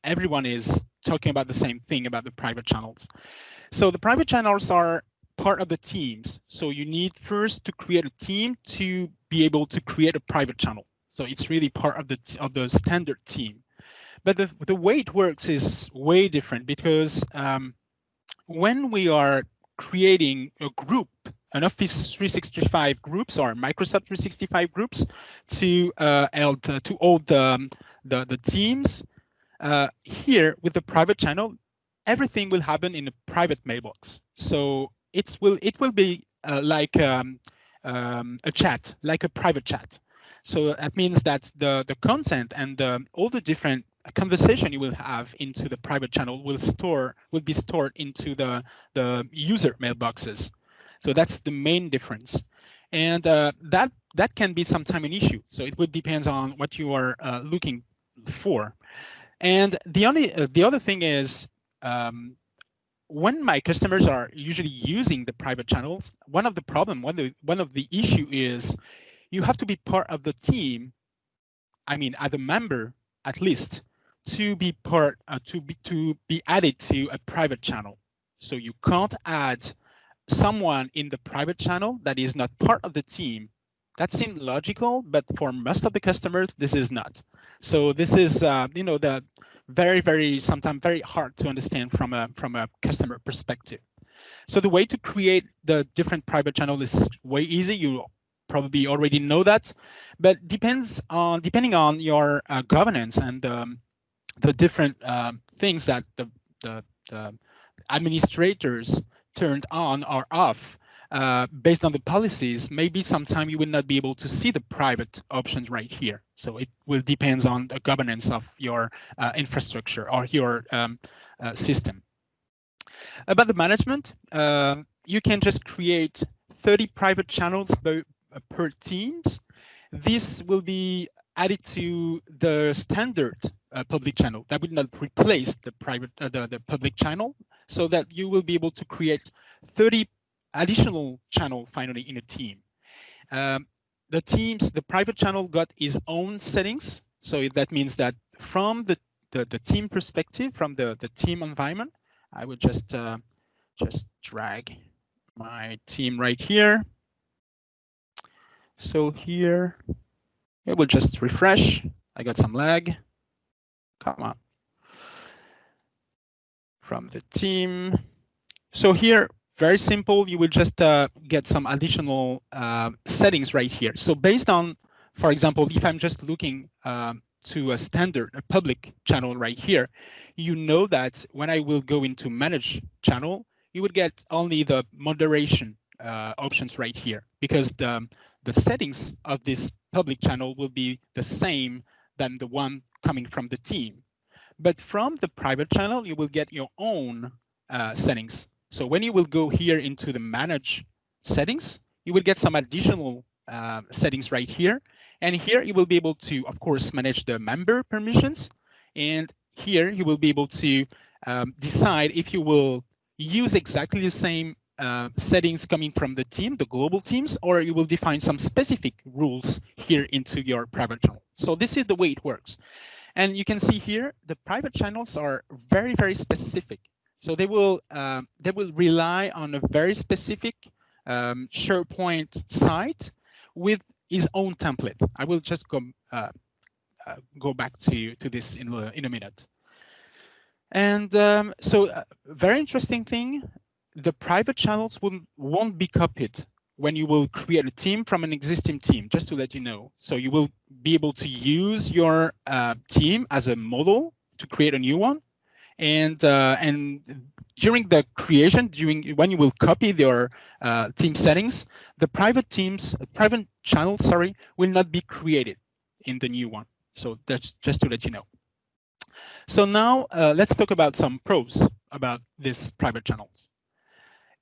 everyone is talking about the same thing about the private channels. So the private channels are part of the teams. So you need first to create a team to be able to create a private channel. So it's really part of the standard team. But the way it works is way different, because when we are creating a group, an Office 365 groups or Microsoft 365 groups to all the teams, here with the private channel, everything will happen in a private mailbox. So it will be like a chat, like a private chat. So that means that the content and all the different conversation you will have into the private channel will be stored into the user mailboxes. So that's the main difference, and that can be sometimes an issue. So it would depend on what you are looking for. And the other thing is, when my customers are usually using the private channels, one of the issue is you have to be part of the team. I mean, as a member, at least, to be added to a private channel. So you can't add someone in the private channel that is not part of the team. That seems logical, but for most of the customers, this is not. So this is, the very sometimes very hard to understand from a customer perspective. So the way to create the different private channel is way easy. You probably already know that, but depending on your governance and the different things that the administrators turned on or off based on the policies, maybe sometime you will not be able to see the private options right here. So it will depend on the governance of your infrastructure or your system. About the management, you can just create 30 private channels per teams. This will be added to the standard public channel. That will not replace the private the public channel, so that you will be able to create 30 additional channels finally in a team. The private channel got its own settings. So that means that from the team perspective, from the team environment, I would just drag my team right here. So here, it will just refresh. I got some lag. Come on. From the team. So here, very simple, you will just get some additional settings right here. So based on, for example, if I'm just looking to a public channel right here, you know that when I will go into manage channel, you would get only the moderation options right here, because the settings of this public channel will be the same than the one coming from the team. But from the private channel, you will get your own settings. So when you will go here into the manage settings, you will get some additional settings right here. And here you will be able to, of course, manage the member permissions. And here you will be able to decide if you will use exactly the same settings coming from the team, the global teams, or you will define some specific rules here into your private channel. So this is the way it works. And you can see here, the private channels are very, very specific. So they will rely on a very specific SharePoint site with its own template. I will just go go back to this in a minute. And very interesting thing, the private channels won't be copied when you will create a team from an existing team, just to let you know. So you will be able to use your team as a model to create a new one. And during the creation, when you will copy your team settings, the private channels, sorry, will not be created in the new one. So that's just to let you know. So now let's talk about some pros about these private channels.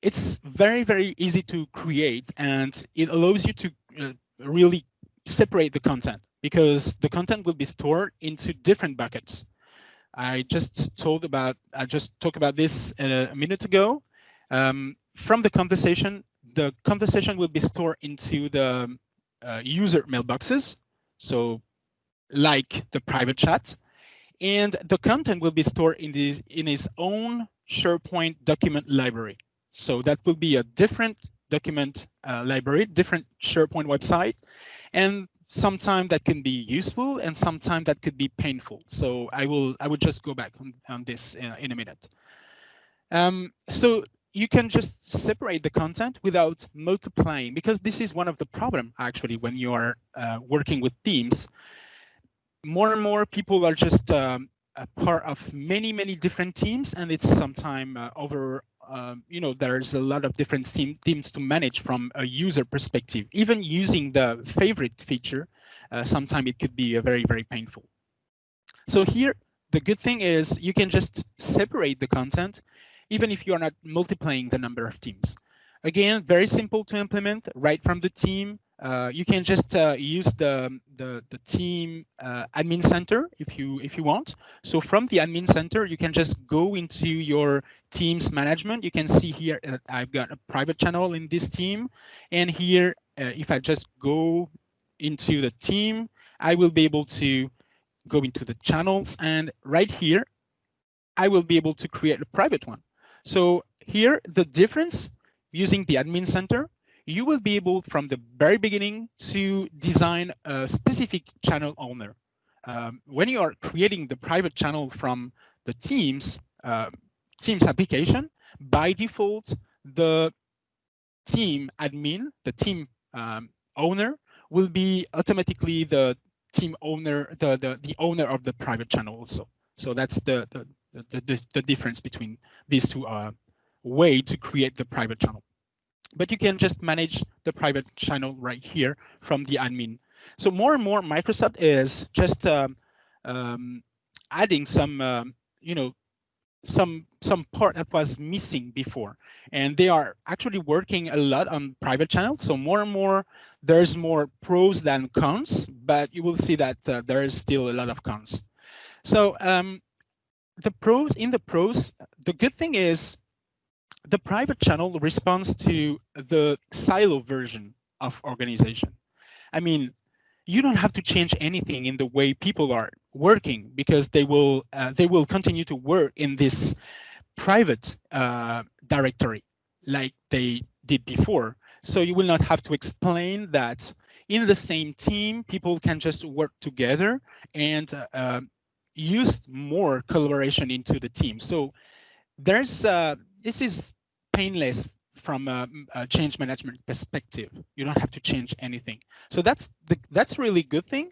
It's very, very easy to create, and it allows you to really separate the content, because the content will be stored into different buckets. I just talked about this a minute ago. From the conversation will be stored into the user mailboxes, so like the private chat, and the content will be stored in his own SharePoint document library. So that will be a different document library, different SharePoint website, and sometimes that can be useful and sometimes that could be painful. So I would just go back on this in a minute. So you can just separate the content without multiplying, because this is one of the problems actually when you are working with teams. More and more people are just a part of many different teams, and it's sometimes there's a lot of different teams to manage from a user perspective. Even using the favorite feature, sometimes it could be very painful. So here, the good thing is you can just separate the content, even if you are not multiplying the number of teams. Again, very simple to implement right from the team. You can just use the team admin center if you want. So from the admin center, you can just go into your team's management. You can see here that I've got a private channel in this team, and here if I just go into the team, I will be able to go into the channels, and right here I will be able to create a private one. So here the difference, using the admin center, you will be able from the very beginning to design a specific channel owner. When you are creating the private channel from the Teams application, by default, the team admin, the team owner, will be automatically the team owner, the owner of the private channel also. So that's the difference between these two ways to create the private channel. But you can just manage the private channel right here from the admin. So more and more Microsoft is just adding some, some part that was missing before. And they are actually working a lot on private channels. So more and more, there's more pros than cons, but you will see that there is still a lot of cons. So the pros, the good thing is, the private channel responds to the silo version of organization. I mean, you don't have to change anything in the way people are working, because they will continue to work in this private directory like they did before. So you will not have to explain that in the same team, people can just work together and use more collaboration into the team. So there's this is painless from a change management perspective. You don't have to change anything. So that's really good thing,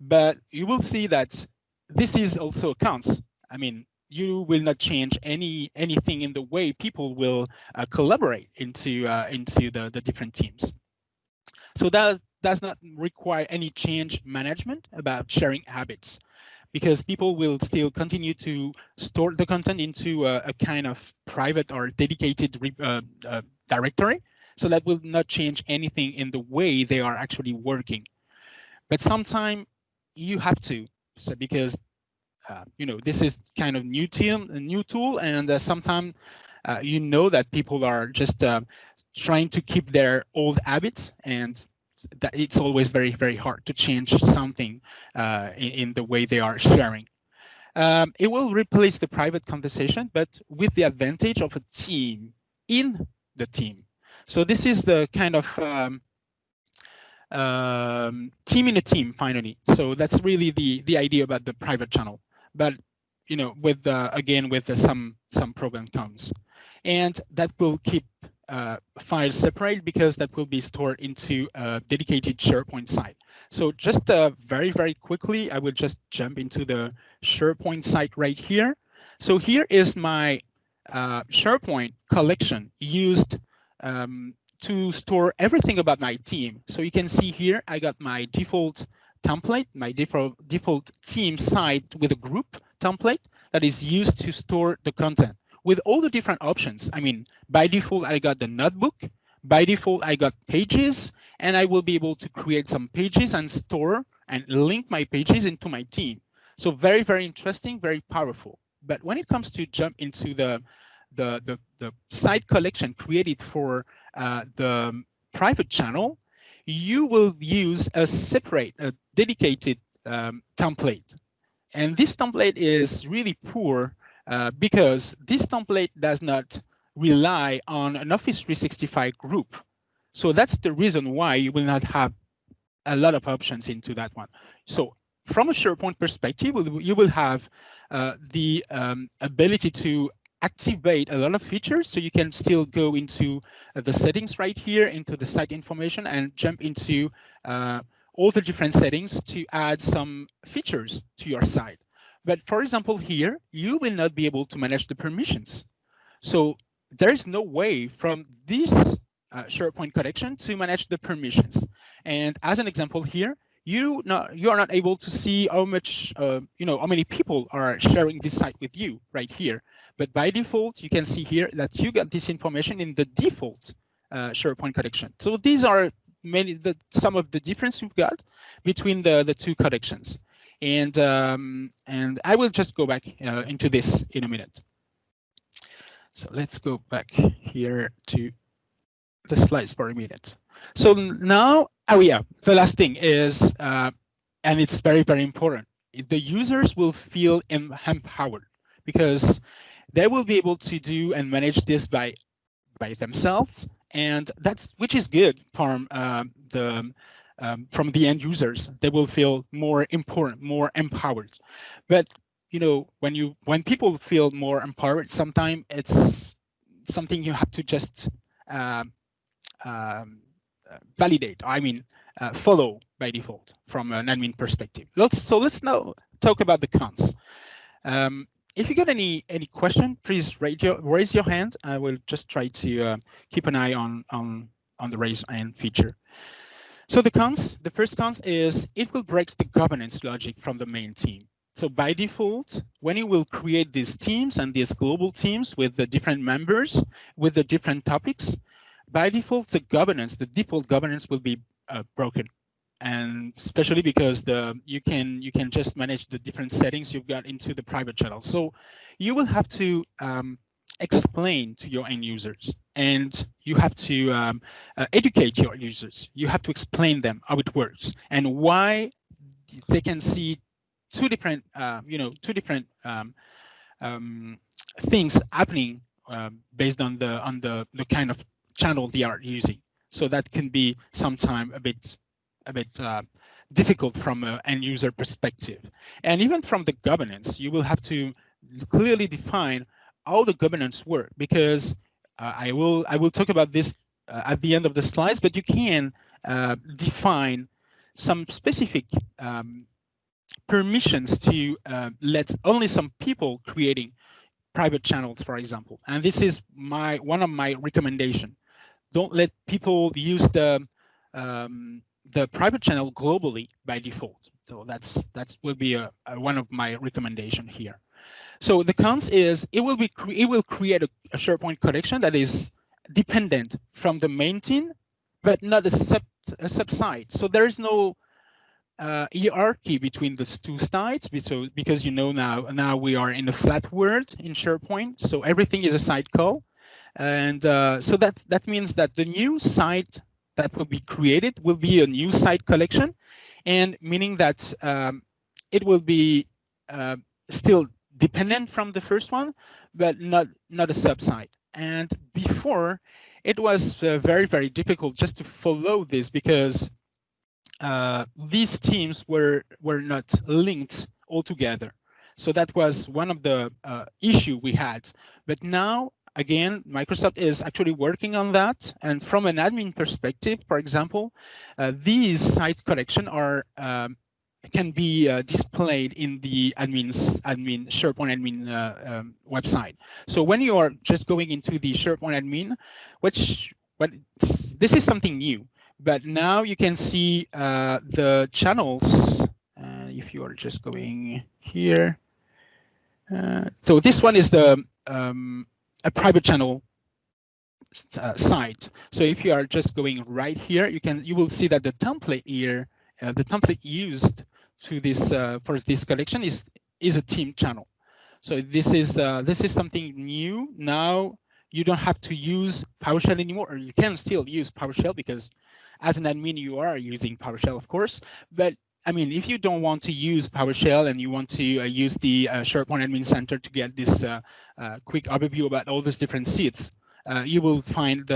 but you will see that this is also counts. I mean, you will not change anything in the way people will collaborate into the different teams. So that does not require any change management about sharing habits, because people will still continue to store the content into a kind of private or dedicated directory. So that will not change anything in the way they are actually working. But sometimes you have to, so because this is kind of a new tool, and sometimes that people are just trying to keep their old habits, and that it's always very hard to change something in the way they are sharing. It will replace the private conversation, but with the advantage of a team in the team. So this is the kind of team in a team finally. So that's really the idea about the private channel. But with again with some problem comes, and that will keep files separate because that will be stored into a dedicated SharePoint site. So just very quickly, I will just jump into the SharePoint site right here. So here is my SharePoint collection used to store everything about my team. So you can see here, I got my default template, my default team site with a group template that is used to store the content with all the different options. I mean, by default, I got the notebook. By default, I got pages, and I will be able to create some pages and store and link my pages into my team. So very interesting, very powerful. But when it comes to jump into the site collection created for the private channel, you will use a separate, a dedicated template. And this template is really poor because this template does not rely on an Office 365 group. So that's the reason why you will not have a lot of options into that one. So from a SharePoint perspective, you will have the ability to activate a lot of features, so you can still go into the settings right here, into the site information, and jump into all the different settings to add some features to your site. But for example, here, you will not be able to manage the permissions. So there is no way from this SharePoint connection to manage the permissions. And as an example here, you are not able to see how much, how many people are sharing this site with you right here. But by default, you can see here that you got this information in the default SharePoint connection. So these are some of the difference you've got between the two connections. And I will just go back into this in a minute. So let's go back here to the slides for a minute. So now, the last thing is, and it's very important, the users will feel empowered because they will be able to do and manage this by themselves, and which is good from the end users. They will feel more important, more empowered. But when people feel more empowered, sometimes it's something you have to just validate. Follow by default from an admin perspective. Let's now talk about the cons. If you got any question, please raise your hand. I will just try to keep an eye on the raise hand feature. So the cons, the first cons is it will break the governance logic from the main team. So by default, when you will create these teams and these global teams with the different members, with the different topics, by default, the default governance will be broken. And especially because you can just manage the different settings you've got into the private channel. So you will have to explain to your end users, and you have to educate your users. You have to explain them how it works and why they can see two different things happening based on the kind of channel they are using. So that can be sometimes a bit difficult from an end user perspective. And even from the governance, you will have to clearly define how the governance work, because I will talk about this at the end of the slides, but you can define some specific permissions to let only some people creating private channels, for example. And this is one of my recommendations. Don't let people use the private channel globally by default. So that will be one of my recommendations here. So the cons is it will create a SharePoint connection that is dependent from the main team, but not a sub-site. So there is no hierarchy between the two sites, because now we are in a flat world in SharePoint, so everything is a site call. And so that means that the new site that will be created will be a new site collection, and meaning that it will be still dependent from the first one, but not a sub-site. And before, it was very difficult just to follow this, because these teams were not linked all together. So that was one of the issue we had. But now, again, Microsoft is actually working on that. And from an admin perspective, for example, these site collection are can be displayed in the SharePoint admin website. So when you are just going into the SharePoint admin, this is something new, but now you can see the channels. If you are just going here, so this one is the a private channel site. So if you are just going right here, you will see that the template here, the template used to this for this collection is a team channel. So this is something new. Now you don't have to use PowerShell anymore, or you can still use PowerShell because as an admin you are using PowerShell, of course. But I mean, if you don't want to use PowerShell and you want to use the SharePoint Admin Center to get this quick overview about all these different seats, you will find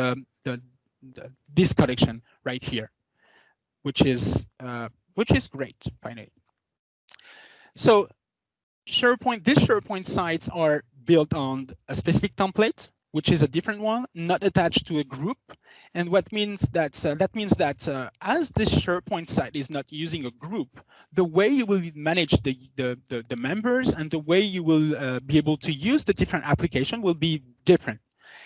this collection right here, which is great finally. So these SharePoint sites are built on a specific template, which is a different one, not attached to a group. And what means that as this SharePoint site is not using a group, the way you will manage the members and the way you will be able to use the different application will be different.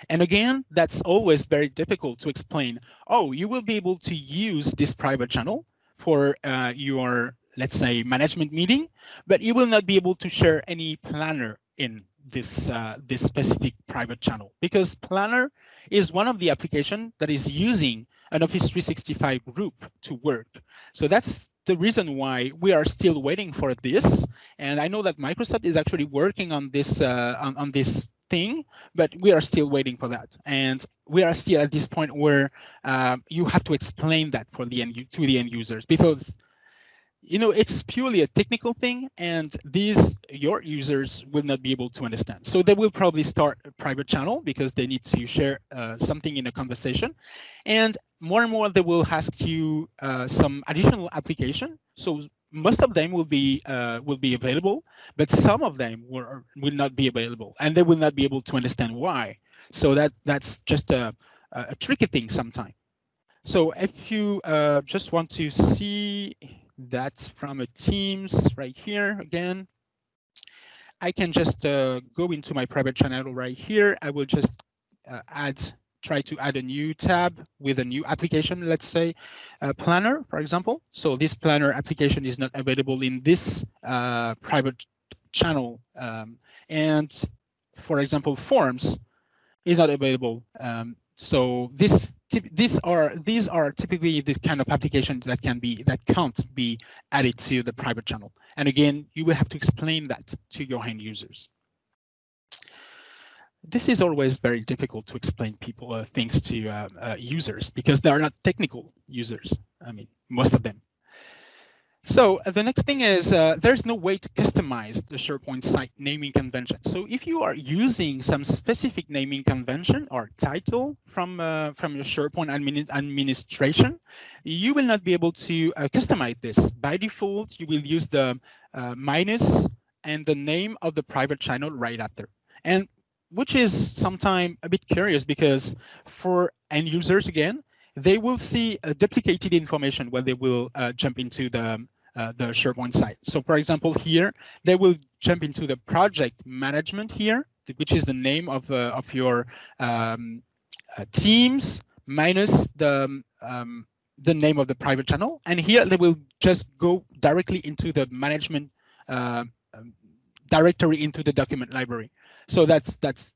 And again, that's always very difficult to explain. Oh, you will be able to use this private channel for your, let's say, management meeting, but you will not be able to share any planner in this specific private channel, because Planner is one of the applications that is using an Office 365 group to work. So that's the reason why we are still waiting for this. And I know that Microsoft is actually working on this on this thing, but we are still waiting for that. And we are still at this point where you have to explain that for the end users, because it's purely a technical thing, and your users will not be able to understand. So they will probably start a private channel because they need to share something in a conversation, and more they will ask you some additional application. So most of them will be available, but some of them will not be available, and they will not be able to understand why. So that's just a tricky thing sometimes. So if you just want to see that from a Teams right here again, I can just go into my private channel right here. I will just try to add a new tab with a new application, let's say Planner, for example. So this Planner application is not available in this private channel. And for example, Forms is not available. So these are typically the kind of applications that can't be added to the private channel. And again, you will have to explain that to your end users. This is always very difficult to explain things to users because they are not technical users. I mean, most of them. So the next thing is there's no way to customize the SharePoint site naming convention. So if you are using some specific naming convention or title from your SharePoint administration, you will not be able to customize this. By default, you will use the minus and the name of the private channel right after. And which is sometimes a bit curious because for end users, again, they will see duplicated information when they will jump into the SharePoint site. So for example, here, they will jump into the project management here, which is the name of your teams minus the name of the private channel. And here they will just go directly into the management directory into the document library. So that's a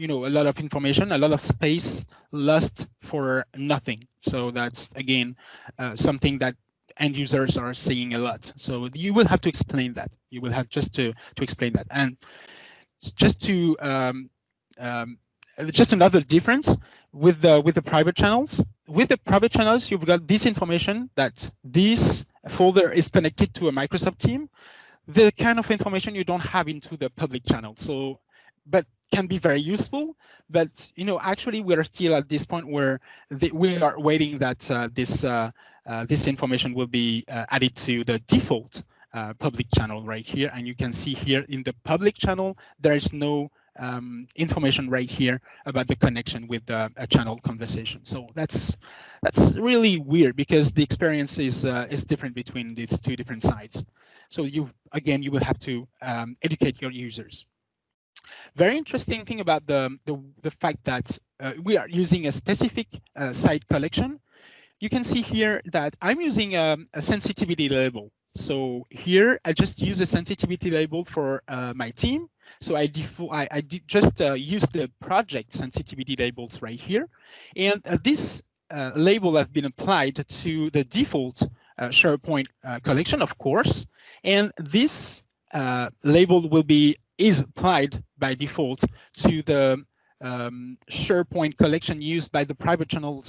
lot of information, a lot of space lost for nothing. So that's again something that end users are seeing a lot. So you will have to explain that. You will have just to explain that. And just to just another difference with the private channels. With the private channels, you've got this information that this folder is connected to a Microsoft team. The kind of information you don't have into the public channel. So, but can be very useful, but actually we are still at this point where we are waiting that this information will be added to the default public channel right here. And you can see here in the public channel, there is no information right here about the connection with a channel conversation. So that's really weird, because the experience is different between these two different sites. So you will have to educate your users. Very interesting thing about the fact that we are using a specific site collection. You can see here that I'm using a sensitivity label. So here I just use a sensitivity label for my team. So I did just use the project sensitivity labels right here, and this label has been applied to the default SharePoint collection, of course, and this label is applied by default to the SharePoint collection used by the private channel,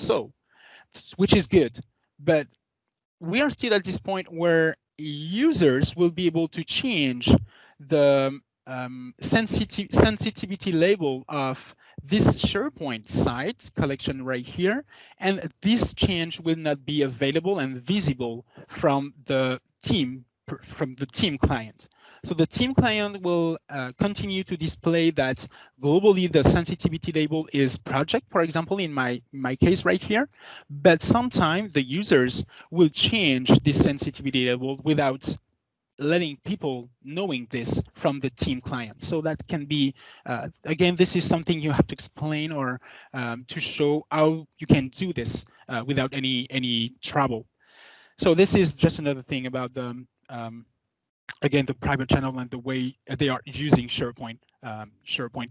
which is good. But we are still at this point where users will be able to change the sensitivity label of this SharePoint site collection right here, and this change will not be available and visible from the team client. So the team client will continue to display that globally the sensitivity label is project, for example, in my case right here, but sometimes the users will change this sensitivity label without letting people knowing this from the team client. So that can be, again, this is something you have to explain or to show how you can do this without any trouble. So this is just another thing about the again, the private channel and the way they are using SharePoint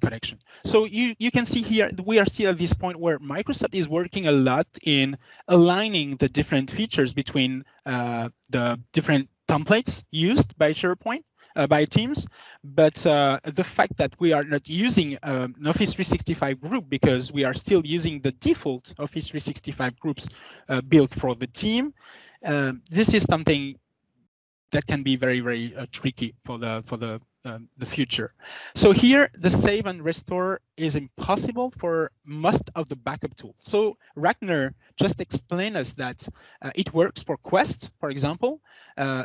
connection. So you can see here, we are still at this point where Microsoft is working a lot in aligning the different features between the different templates used by SharePoint, by Teams, but the fact that we are not using an Office 365 group because we are still using the default Office 365 groups built for the team, this is something that can be very, very tricky for the future. So here, the save and restore is impossible for most of the backup tools. So Ragnar just explained us that it works for Quest, for example.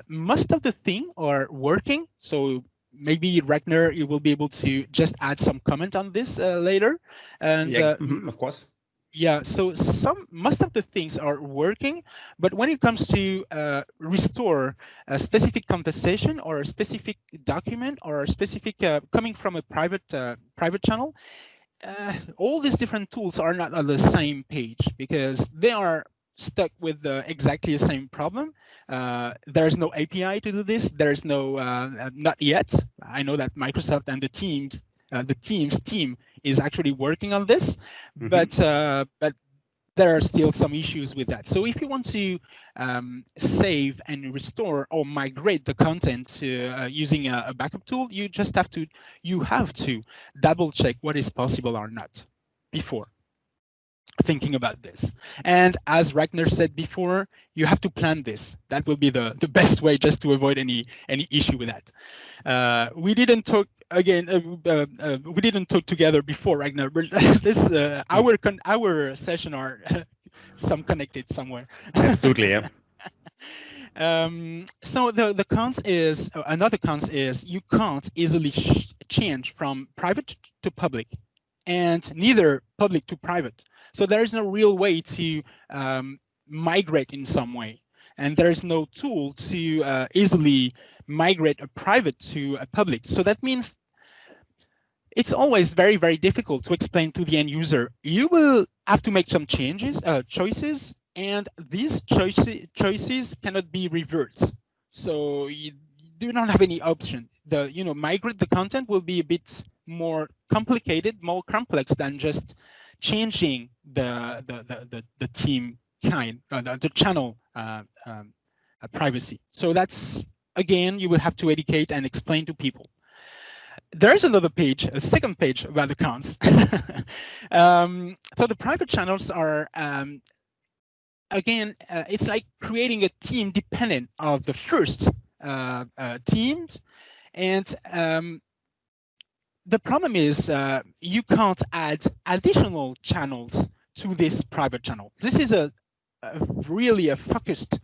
Most of the things are working. So maybe Ragnar, you will be able to just add some comment on this later. And yeah, of course. Yeah, so most of the things are working, but when it comes to restore a specific conversation or a specific document or a specific coming from a private channel, all these different tools are not on the same page because they are stuck with exactly the same problem. There's no API to do this. There's no, not yet. I know that Microsoft and the Teams team is actually working on this, but there are still some issues with that. So if you want to save and restore or migrate the content to using a backup tool, you just have to double check what is possible or not before thinking about this. And as Ragnar said before, you have to plan this. That will be the best way just to avoid any issue with that. We didn't talk again. We didn't talk together before, Ragnar, but this our session are some connected somewhere. Absolutely, yeah. So the cons is another cons is you can't easily change from private to public, and neither public to private. So there is no real way to migrate in some way, and there is no tool to easily migrate a private to a public. So that means it's always very, very difficult to explain to the end user. You will have to make some choices, and these choices cannot be reversed. So you do not have any option. Migrate the content will be a bit more complicated, more complex than just changing the team kind, the channel privacy. So that's, again, you will have to educate and explain to people. There's another page, a second page about the cons. So the private channels are, again, it's like creating a team dependent of the first teams, and the problem is you can't add additional channels to this private channel. This is really a focused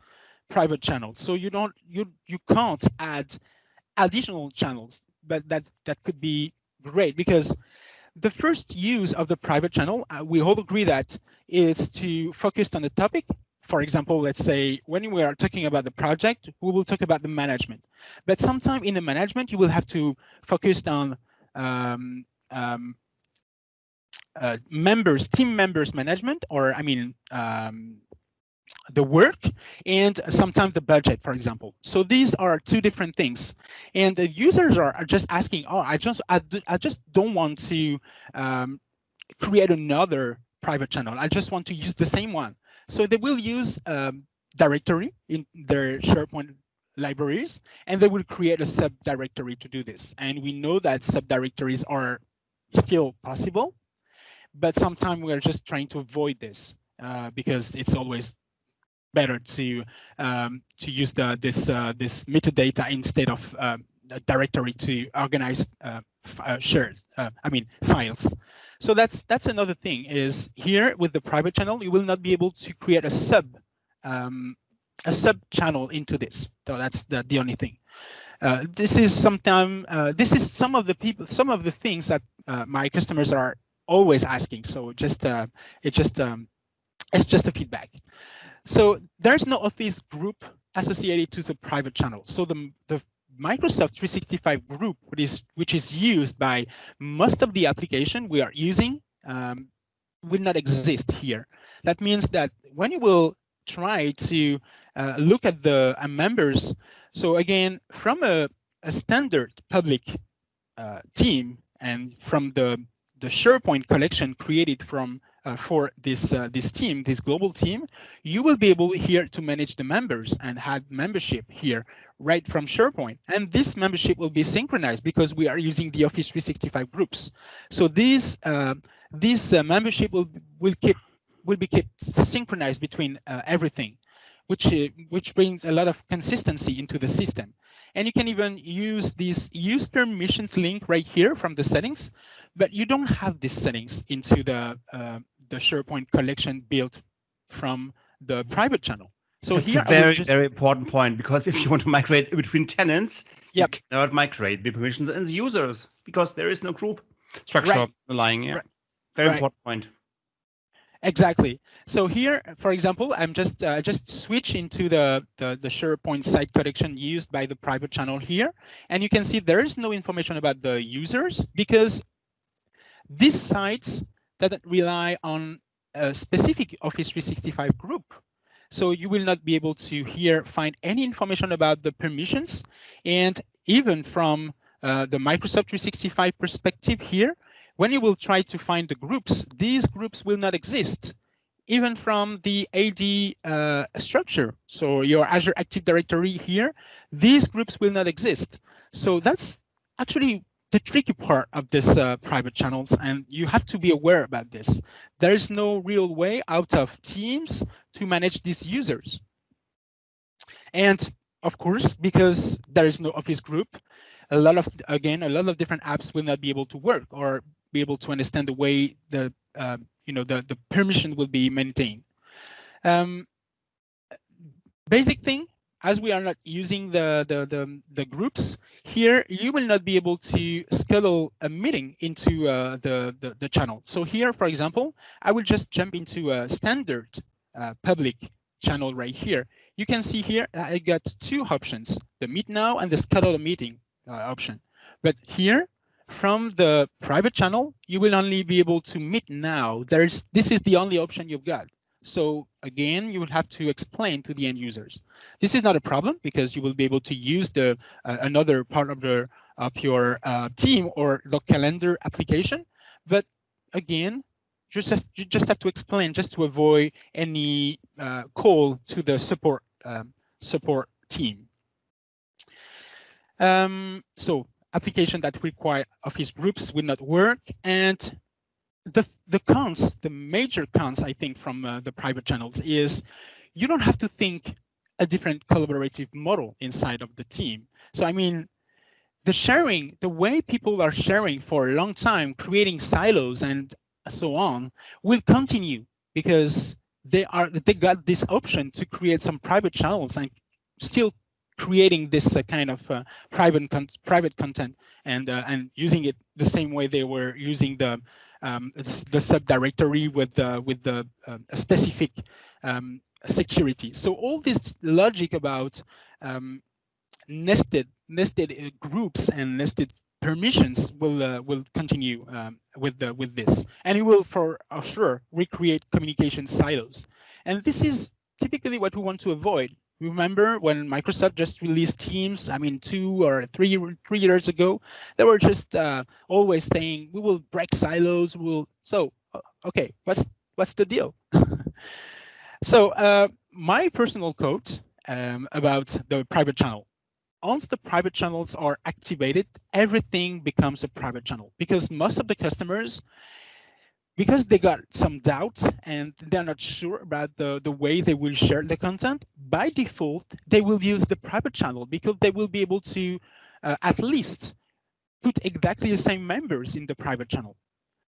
private channel, so you can't add additional channels. But that could be great, because the first use of the private channel, we all agree that is to focus on the topic. For example, let's say when we are talking about the project, we will talk about the management. But sometime in the management, you will have to focus on team members management, or I mean, the work, and sometimes the budget, for example. So these are two different things, and the users are just asking, oh, I just don't want to create another private channel. I just want to use the same one. So they will use directory in their SharePoint libraries, and they will create a subdirectory to do this. And we know that subdirectories are still possible, but sometimes we are just trying to avoid this because it's always better to use this metadata instead of a directory to organize files. So that's another thing, is here with the private channel, you will not be able to create a sub channel into this. So that's the only thing. This is some of the things that my customers are always asking. So it's just a feedback. So there's no Office group associated to the private channel. So the Microsoft 365 group, which is used by most of the application we are using, will not exist here. That means that when you will try to look at the members, so again, from a standard public team and from the SharePoint collection created for this team, this global team, you will be able here to manage the members and add membership here right from SharePoint. And this membership will be synchronized because we are using the Office 365 groups. So this membership will be kept synchronized between everything, which brings a lot of consistency into the system. And you can even use this use permissions link right here from the settings, but you don't have these settings into the SharePoint collection built from the private channel. So it's here a very important point, because if you want to migrate between tenants, yep, you cannot migrate the permissions and the users because there is no group structure underlying. Yeah, very important point. Exactly. So here, for example, I'm just switch into the SharePoint site collection used by the private channel here, and you can see there is no information about the users because these sites doesn't rely on a specific Office 365 group. So you will not be able to here find any information about the permissions, and even from the Microsoft 365 perspective here, when you will try to find the groups, these groups will not exist, even from the AD structure. So your Azure Active Directory here, these groups will not exist. So that's actually the tricky part of this private channels, and you have to be aware about this. There is no real way out of Teams to manage these users. And of course, because there is no Office group, a lot of different apps will not be able to work or be able to understand the way the permission will be maintained. Basic thing, as we are not using the groups here, you will not be able to schedule a meeting into the channel. So here, for example, I will just jump into a standard public channel right here. You can see here I got two options: the Meet Now and the Schedule a Meeting option. But here, from the private channel, you will only be able to meet now. This is the only option you've got. So again, you will have to explain to the end users. This is not a problem because you will be able to use the another part of your team or the calendar application. But again, you just have to explain just to avoid any call to the support team. So application that require Office groups will not work, and the major cons, I think, from the private channels is you don't have to think a different collaborative model inside of the team. So I mean, the way people are sharing for a long time, creating silos and so on, will continue because they got this option to create some private channels and still creating this kind of private content and using it the same way they were using the subdirectory with the specific security. So all this logic about nested groups and nested permissions will continue with this, and it will for sure recreate communication silos. And this is typically what we want to avoid. Remember when Microsoft just released Teams? I mean, 2 or 3 years ago, they were just always saying we will break silos. Okay, what's the deal? So my personal quote about the private channel. Once the private channels are activated, everything becomes a private channel, because most of the customers, because they got some doubts and they're not sure about the way they will share the content, by default, they will use the private channel because they will be able to at least put exactly the same members in the private channel.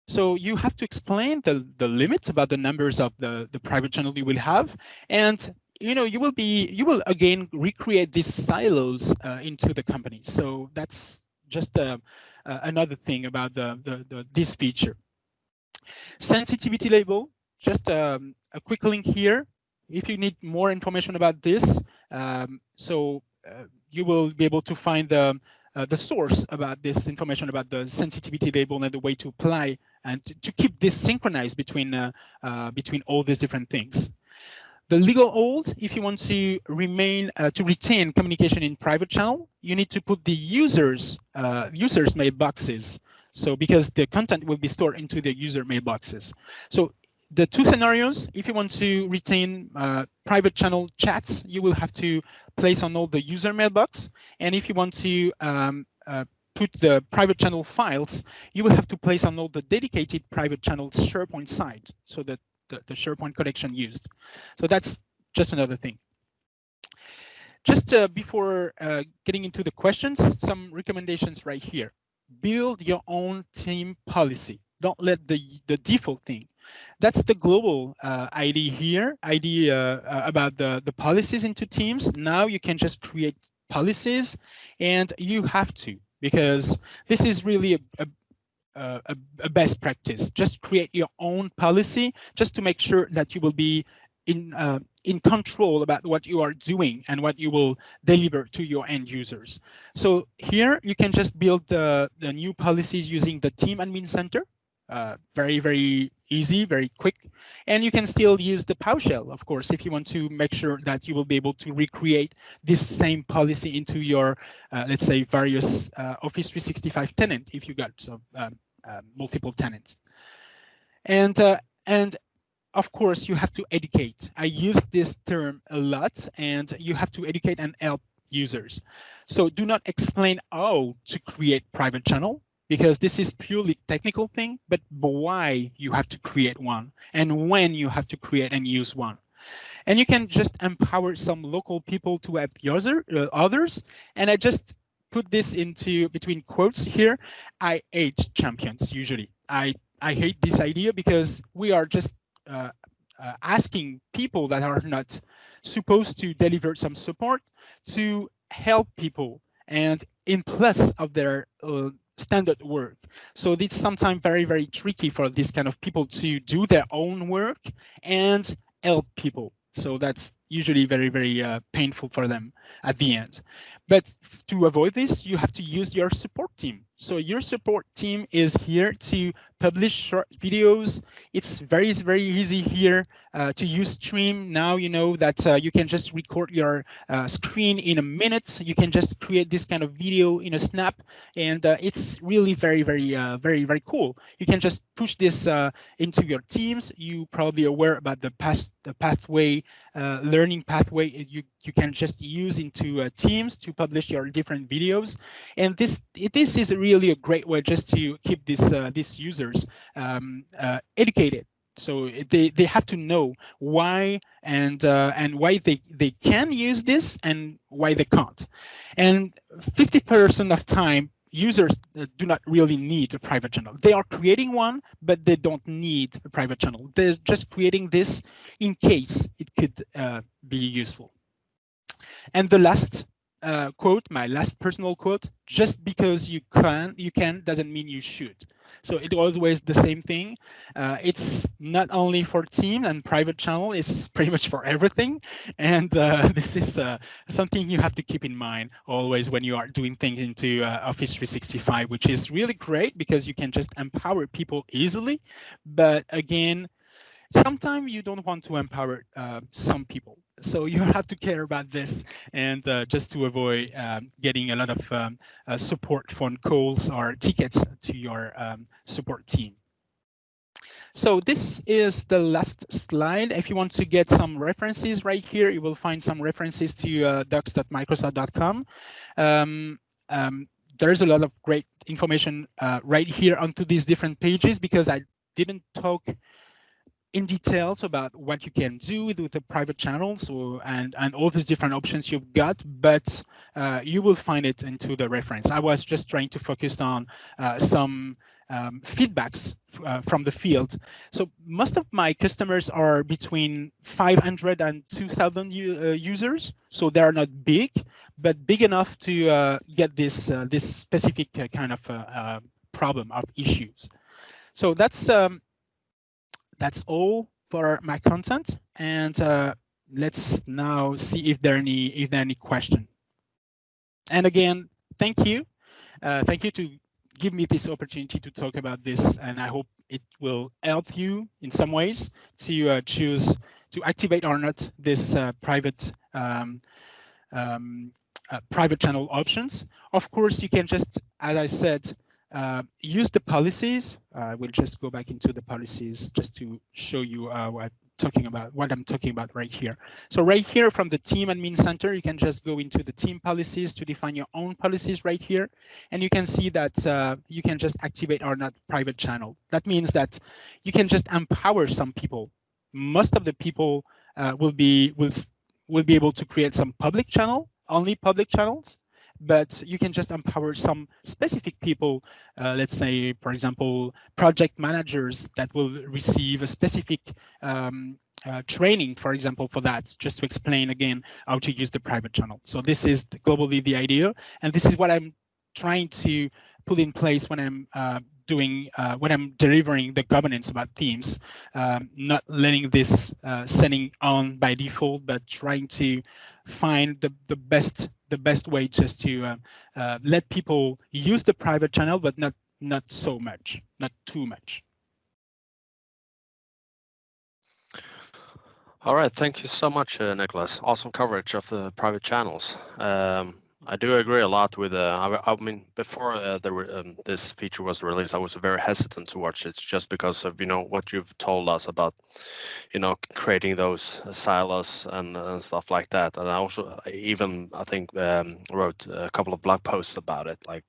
So you have to explain the limits about the numbers of the private channel you will have, and you will again recreate these silos into the company. So that's just another thing about this feature. Sensitivity label, just a quick link here if you need more information about this. You will be able to find the source about this information about the sensitivity label and the way to apply and to keep this synchronized between all these different things. The legal hold, if you want to retain communication in private channel, you need to put the users mailboxes. So because the content will be stored into the user mailboxes. So the two scenarios, if you want to retain private channel chats, you will have to place on all the user mailbox. And if you want to put the private channel files, you will have to place on all the dedicated private channel SharePoint site, so that the SharePoint connection used. So that's just another thing. Just before getting into the questions, some recommendations right here. Build your own team policy. Don't let the default thing. That's the global idea here, about the policies into Teams. Now you can just create policies, and you have to, because this is really a best practice. Just create your own policy, just to make sure that you will be in control about what you are doing and what you will deliver to your end users. So here you can just build the new policies using the Team Admin Center. Very, very easy, very quick. And you can still use the PowerShell, of course, if you want to make sure that you will be able to recreate this same policy into your, let's say, various Office 365 tenant, if you got some multiple tenants. And of course, you have to educate. I use this term a lot, and you have to educate and help users. So do not explain how to create private channel, because this is purely technical thing, but why you have to create one and when you have to create and use one. And you can just empower some local people to help others. And I just put this into between quotes here. I hate champions usually. I hate this idea, because we are just asking people that are not supposed to deliver some support to help people and in plus of their standard work. So it's sometimes very, very tricky for this kind of people to do their own work and help people. So that's usually very, very painful for them at the end. But to avoid this, you have to use your support team. So your support team is here to publish short videos. It's very, very easy here to use Stream. Now you know that you can just record your screen in a minute. You can just create this kind of video in a snap, and it's really very, very, very cool. You can just push this into your teams. You probably aware about the pathway, learning pathway. You can just use into Teams to publish your different videos, and this is really a great way just to keep these users educated So they have to know why and why they can use this and why they can't. And 50% of time, users do not really need a private channel. They are creating one, but they don't need a private channel. They're just creating this in case it could be useful. And the last quote, my last personal quote: just because you can doesn't mean you should. So it's always the same thing. It's not only for team and private channel, it's pretty much for everything. And this is something you have to keep in mind always when you are doing things into Office 365, which is really great because you can just empower people easily. But again, sometimes you don't want to empower some people. So you have to care about this, and just to avoid getting a lot of support phone calls or tickets to your support team. So this is the last slide. If you want to get some references right here, you will find some references to docs.microsoft.com. There's a lot of great information right here onto these different pages, because I didn't talk in details about what you can do with the private channels and all these different options you've got, but you will find it into the reference. I was just trying to focus on some feedbacks from the field. So most of my customers are between 500 and 2,000 users, so they are not big, but big enough to get this this specific kind of problem of issues. So that's all for my content, and let's now see if there are any question. And again, thank you to give me this opportunity to talk about this, and I hope it will help you in some ways to choose to activate or not this private channel options. Of course, you can just, as I said, use the policies. We'll just go back into the policies just to show you what I'm talking about right here. So right here from the Team Admin Center, you can just go into the team policies to define your own policies right here. And you can see that you can just activate or not private channel. That means that you can just empower some people. Most of the people will be able to create some public channel, only public channels, but you can just empower some specific people, let's say, for example, project managers that will receive a specific training, for example, for that, just to explain again how to use the private channel. So this is globally the idea, and this is what I'm trying to put in place when I'm when I'm delivering the governance about Teams, not letting this setting on by default, but trying to find the best way just to let people use the private channel, but not so much, not too much. All right, thank you so much, Nicholas. Awesome coverage of the private channels. I do agree a lot with. I mean, before this feature was released, I was very hesitant to watch it, just because of what you've told us about, creating those silos and stuff like that. And I also I think wrote a couple of blog posts about it. Like,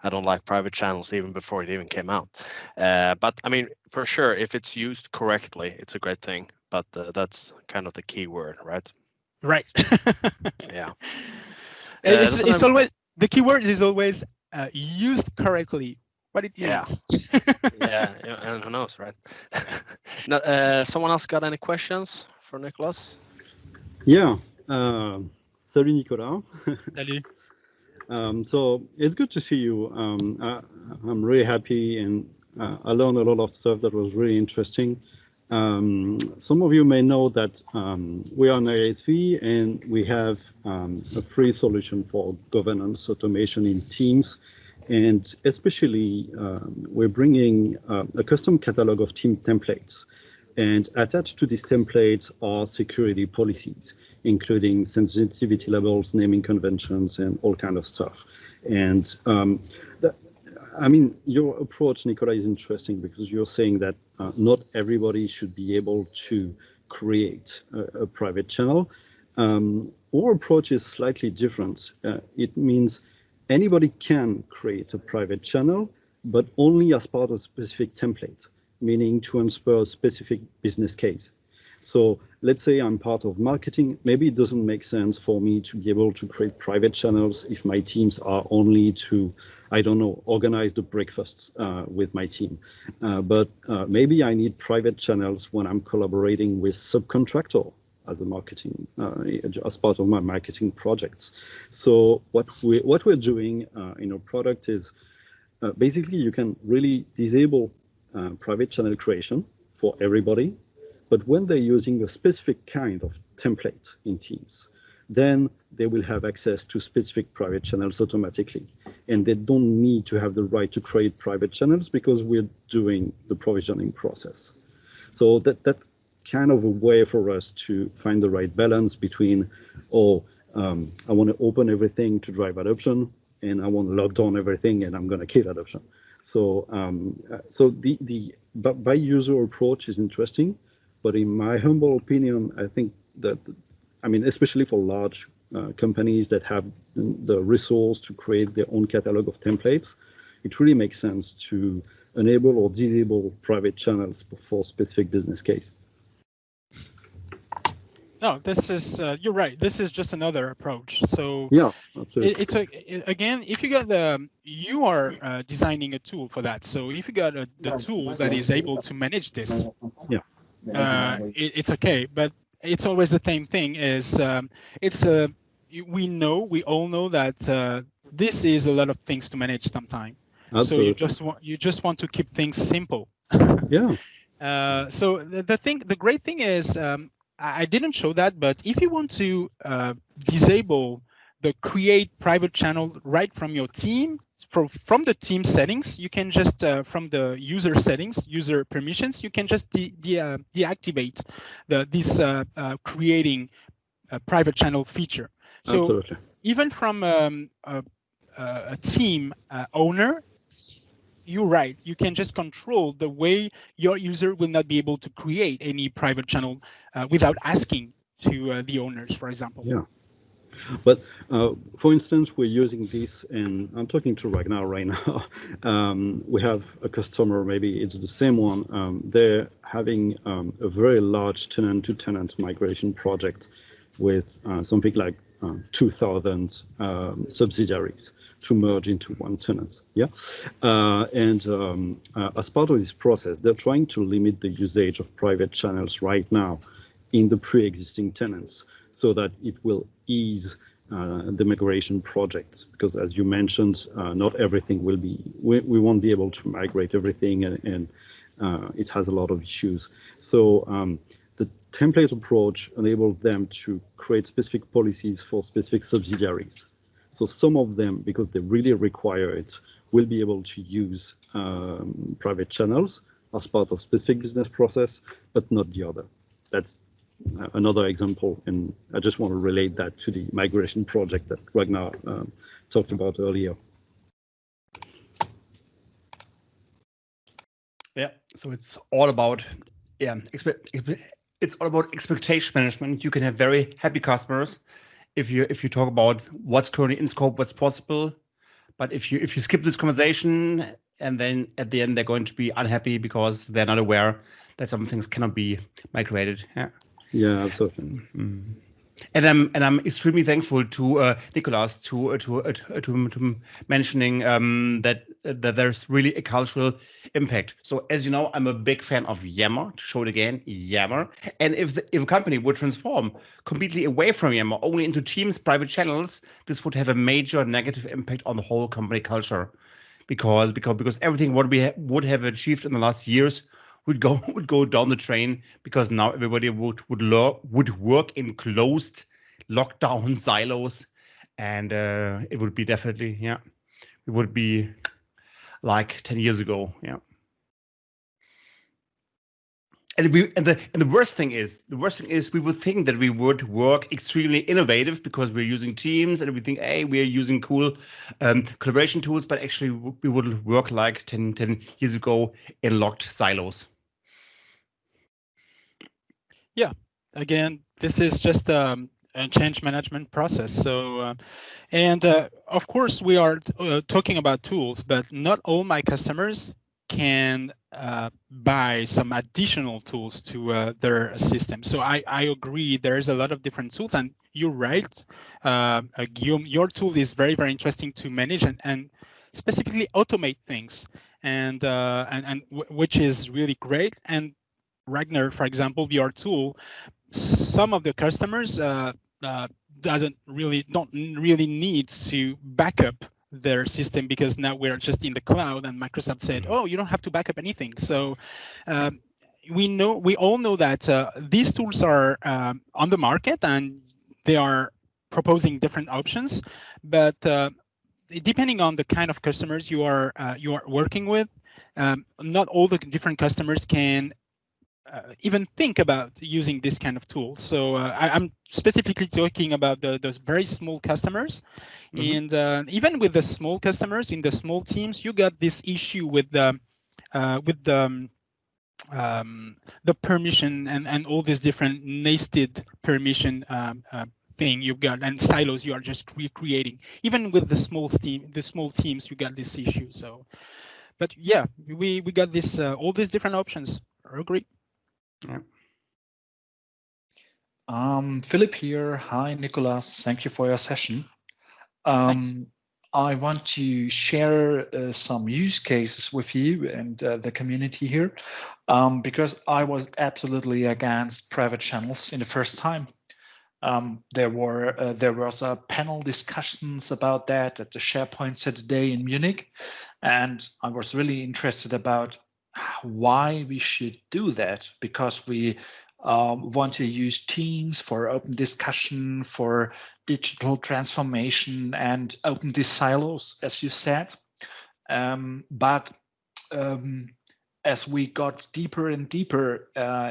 I don't like private channels even before it even came out. But I mean, for sure, if it's used correctly, it's a great thing. But that's kind of the key word, right? Right. Yeah. It's always, the keyword is always used correctly. What it means. Yeah, and who knows, right? Now, someone else got any questions for Nicholas? Yeah. Salut Nicolas. Salut. So it's good to see you. I'm really happy, and I learned a lot of stuff that was really interesting. Some of you may know that we are an ISV, and we have a free solution for governance automation in Teams. And especially, we're bringing a custom catalog of team templates. And attached to these templates are security policies, including sensitivity levels, naming conventions, and all kind of stuff. And I mean, your approach, Nicola, is interesting, because you're saying that not everybody should be able to create a private channel. Our approach is slightly different. It means anybody can create a private channel, but only as part of a specific template. meaning to answer a specific business case. So let's say I'm part of marketing. Maybe it doesn't make sense for me to be able to create private channels if my teams are only to, I don't know, organize the breakfasts with my team. But maybe I need private channels when I'm collaborating with subcontractor as a marketing, as part of my marketing projects. So what we're doing in our product is basically you can really disable private channel creation for everybody. But when they're using a specific kind of template in Teams, then they will have access to specific private channels automatically. And they don't need to have the right to create private channels because we're doing the provisioning process. So that's kind of a way for us to find the right balance between, I want to open everything to drive adoption, and I want to lock down everything and I'm going to kill adoption. So the by user approach is interesting. But in my humble opinion, I think that, especially for large companies that have the resource to create their own catalog of templates, it really makes sense to enable or disable private channels for specific business case. No, this is, you're right. This is just another approach. So yeah, absolutely. Again, if you got you are designing a tool for that. So if you got the tool that is able to manage this, yeah. It's okay, but it's always the same thing. We all know that this is a lot of things to manage sometime. Absolutely. So you just want to keep things simple. Yeah. So the great thing is, I didn't show that, but if you want to disable the create private channel right from your team, from the team settings, you can just, from the user settings, user permissions, you can just deactivate this creating a private channel feature. So absolutely. Even from a team owner, you're right, you can just control the way your user will not be able to create any private channel without asking to the owners, for example. Yeah. But for instance, we're using this, and I'm talking to Ragnar right now. We have a customer, maybe it's the same one. They're having a very large tenant-to-tenant migration project with something like 2,000 subsidiaries to merge into one tenant. Yeah, and as part of this process, they're trying to limit the usage of private channels right now in the pre-existing tenants, so that it will ease the migration project. Because as you mentioned, not everything will be, we won't be able to migrate everything, and it has a lot of issues. So the template approach enables them to create specific policies for specific subsidiaries. So some of them, because they really require it, will be able to use private channels as part of specific business process, but not the other. That's another example, and I just want to relate that to the migration project that Ragnar talked about earlier. Yeah, so it's all about it's all about expectation management. You can have very happy customers if you talk about what's currently in scope, what's possible. But if you skip this conversation, and then at the end they're going to be unhappy because they're not aware that some things cannot be migrated. Yeah. Yeah, absolutely. Mm-hmm. And I'm extremely thankful to Nicolas to mentioning that there's really a cultural impact. So as you know, I'm a big fan of Yammer. To show it again, Yammer. And if a company would transform completely away from Yammer, only into Teams, private channels, this would have a major negative impact on the whole company culture, because everything what we would have achieved in the last years would go down the drain, because now everybody would work in closed lockdown silos, and it would be definitely, yeah, it would be like 10 years ago. Yeah. And the worst thing is we would think that we would work extremely innovative because we're using Teams and we think, hey, we are using cool collaboration tools, but actually we would work like 10 years ago in locked silos. Yeah, again, this is just a change management process. So, of course, we are talking about tools, but not all my customers can buy some additional tools to their system. So I agree, there's a lot of different tools, and you're right, Guillaume, your tool is very, very interesting to manage and specifically automate things, and which is really great. And Ragnar, for example, your tool, some of the customers don't really need to back up their system, because now we're just in the cloud, and Microsoft said, oh, you don't have to back up anything. So we all know that these tools are on the market, and they are proposing different options, but depending on the kind of customers you are working with, not all the different customers can even think about using this kind of tool. So I'm specifically talking about the very small customers. And even with the small customers in the small teams, you got this issue with the permission and all these different nested permission thing you've got, and silos you are just recreating. Even with the small teams, you got this issue. So, but yeah, we got this all these different options. I agree. Yeah. Philip here. Hi, Nicolas. Thank you for your session. Thanks. I want to share some use cases with you and the community here, because I was absolutely against private channels in the first time. There was a panel discussions about that at the SharePoint Saturday in Munich, and I was really interested about why we should do that, because we want to use Teams for open discussion, for digital transformation, and open these silos, as you said. But as we got deeper and deeper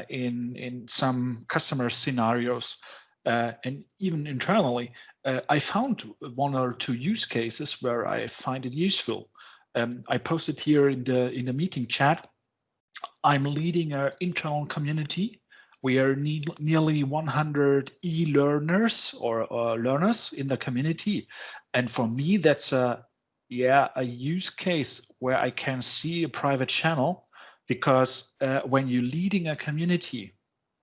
in some customer scenarios, and even internally, I found one or two use cases where I find it useful. I posted here in the meeting chat. I'm leading an internal community. We are nearly 100 e-learners or learners in the community, and for me, that's a use case where I can see a private channel, because when you're leading a community,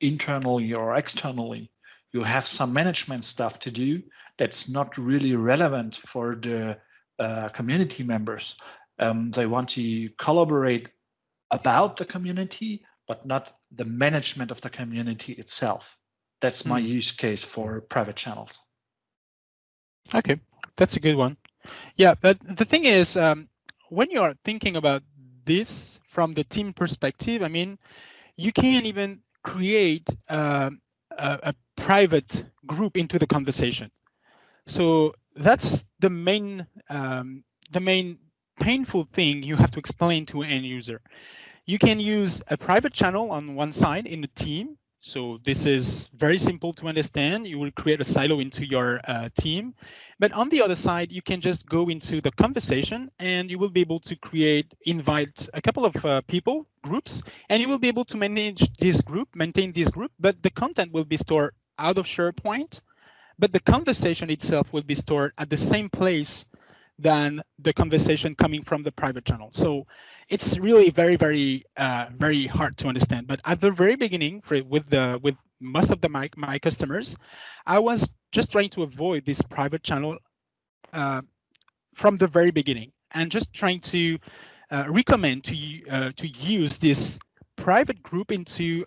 internally or externally, you have some management stuff to do that's not really relevant for the community members. They want to collaborate about the community, but not the management of the community itself. That's my use case for private channels. Okay, that's a good one. Yeah, but the thing is, when you are thinking about this from the team perspective, I mean, you can even create a private group into the conversation. So that's the main painful thing you have to explain to an end user. You can use a private channel on one side in a team. So this is very simple to understand. You will create a silo into your team. But on the other side, you can just go into the conversation, and you will be able to invite a couple of people, groups, and you will be able to maintain this group, but the content will be stored out of SharePoint, but the conversation itself will be stored at the same place than the conversation coming from the private channel. So it's really very, very, very hard to understand. But at the very beginning, with most of my customers, I was just trying to avoid this private channel from the very beginning, and just trying to recommend to use this private group into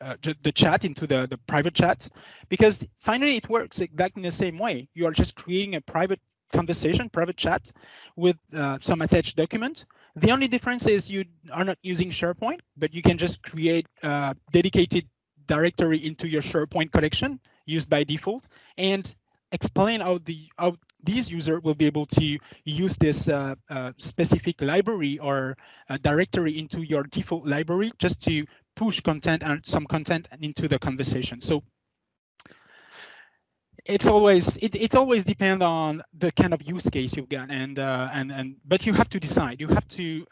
the chat, into the private chat, because finally it works exactly in the same way. You are just creating a private conversation, private chat with some attached document. The only difference is you are not using SharePoint, but you can just create a dedicated directory into your SharePoint collection used by default, and explain how these users will be able to use this specific library or directory into your default library, just to push content and some content into the conversation. So it always depends on the kind of use case you've got, but you have to decide. You have to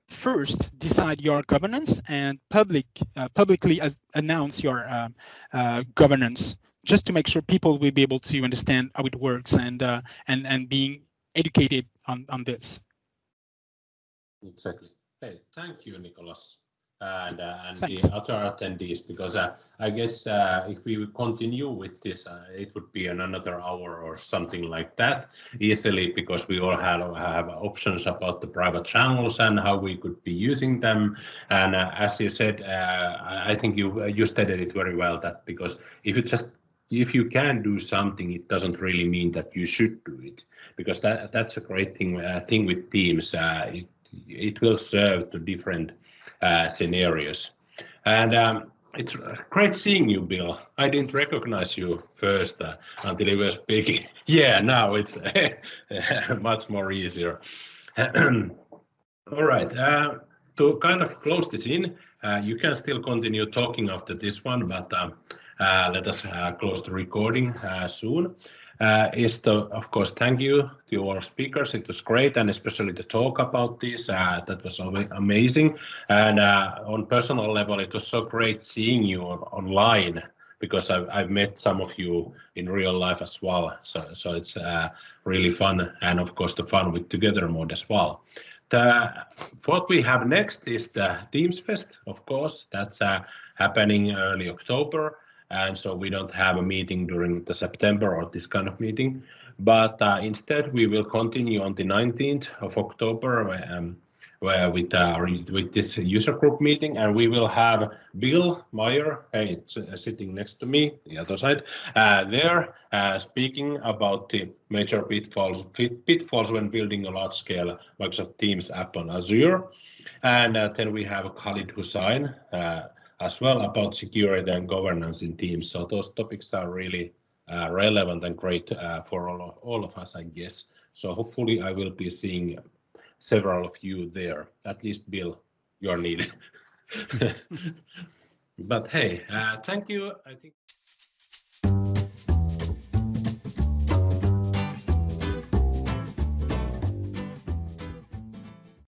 first decide your governance and publicly announce your governance, just to make sure people will be able to understand how it works and being educated on this. Exactly. Hey, thank you, Nicholas, and Thanks. the other attendees, because I guess if we would continue with this, it would be another hour or something like that easily, because we all have options about the private channels and how we could be using them. And as you said, I think you stated it very well, that because if you can do something, it doesn't really mean that you should do it, because that's a great thing with Teams. It will serve to different scenarios. And it's great seeing you, Bill. I didn't recognize you first until you were speaking. Yeah, now it's much more easier. All right. To kind of close this in, you can still continue talking after this one, but let us close the recording soon. Of course, thank you to all speakers. It was great, and especially the talk about this. That was amazing. And on personal level, it was so great seeing you online, because I've met some of you in real life as well. So it's really fun, and of course the fun with Together mode as well. What we have next is the Teams Fest, of course. That's happening early October. And so we don't have a meeting during the September or this kind of meeting, but instead we will continue on the 19th of October with this user group meeting, and we will have Bill Meyer, sitting next to me, the other side, there speaking about the major pitfalls when building a large-scale Microsoft Teams app on Azure, and then we have Khalid Hussain as well about security and governance in Teams. So those topics are really relevant and great for all of us, I guess. So hopefully I will be seeing several of you there. At least Bill, you're needed. But hey, thank you. I think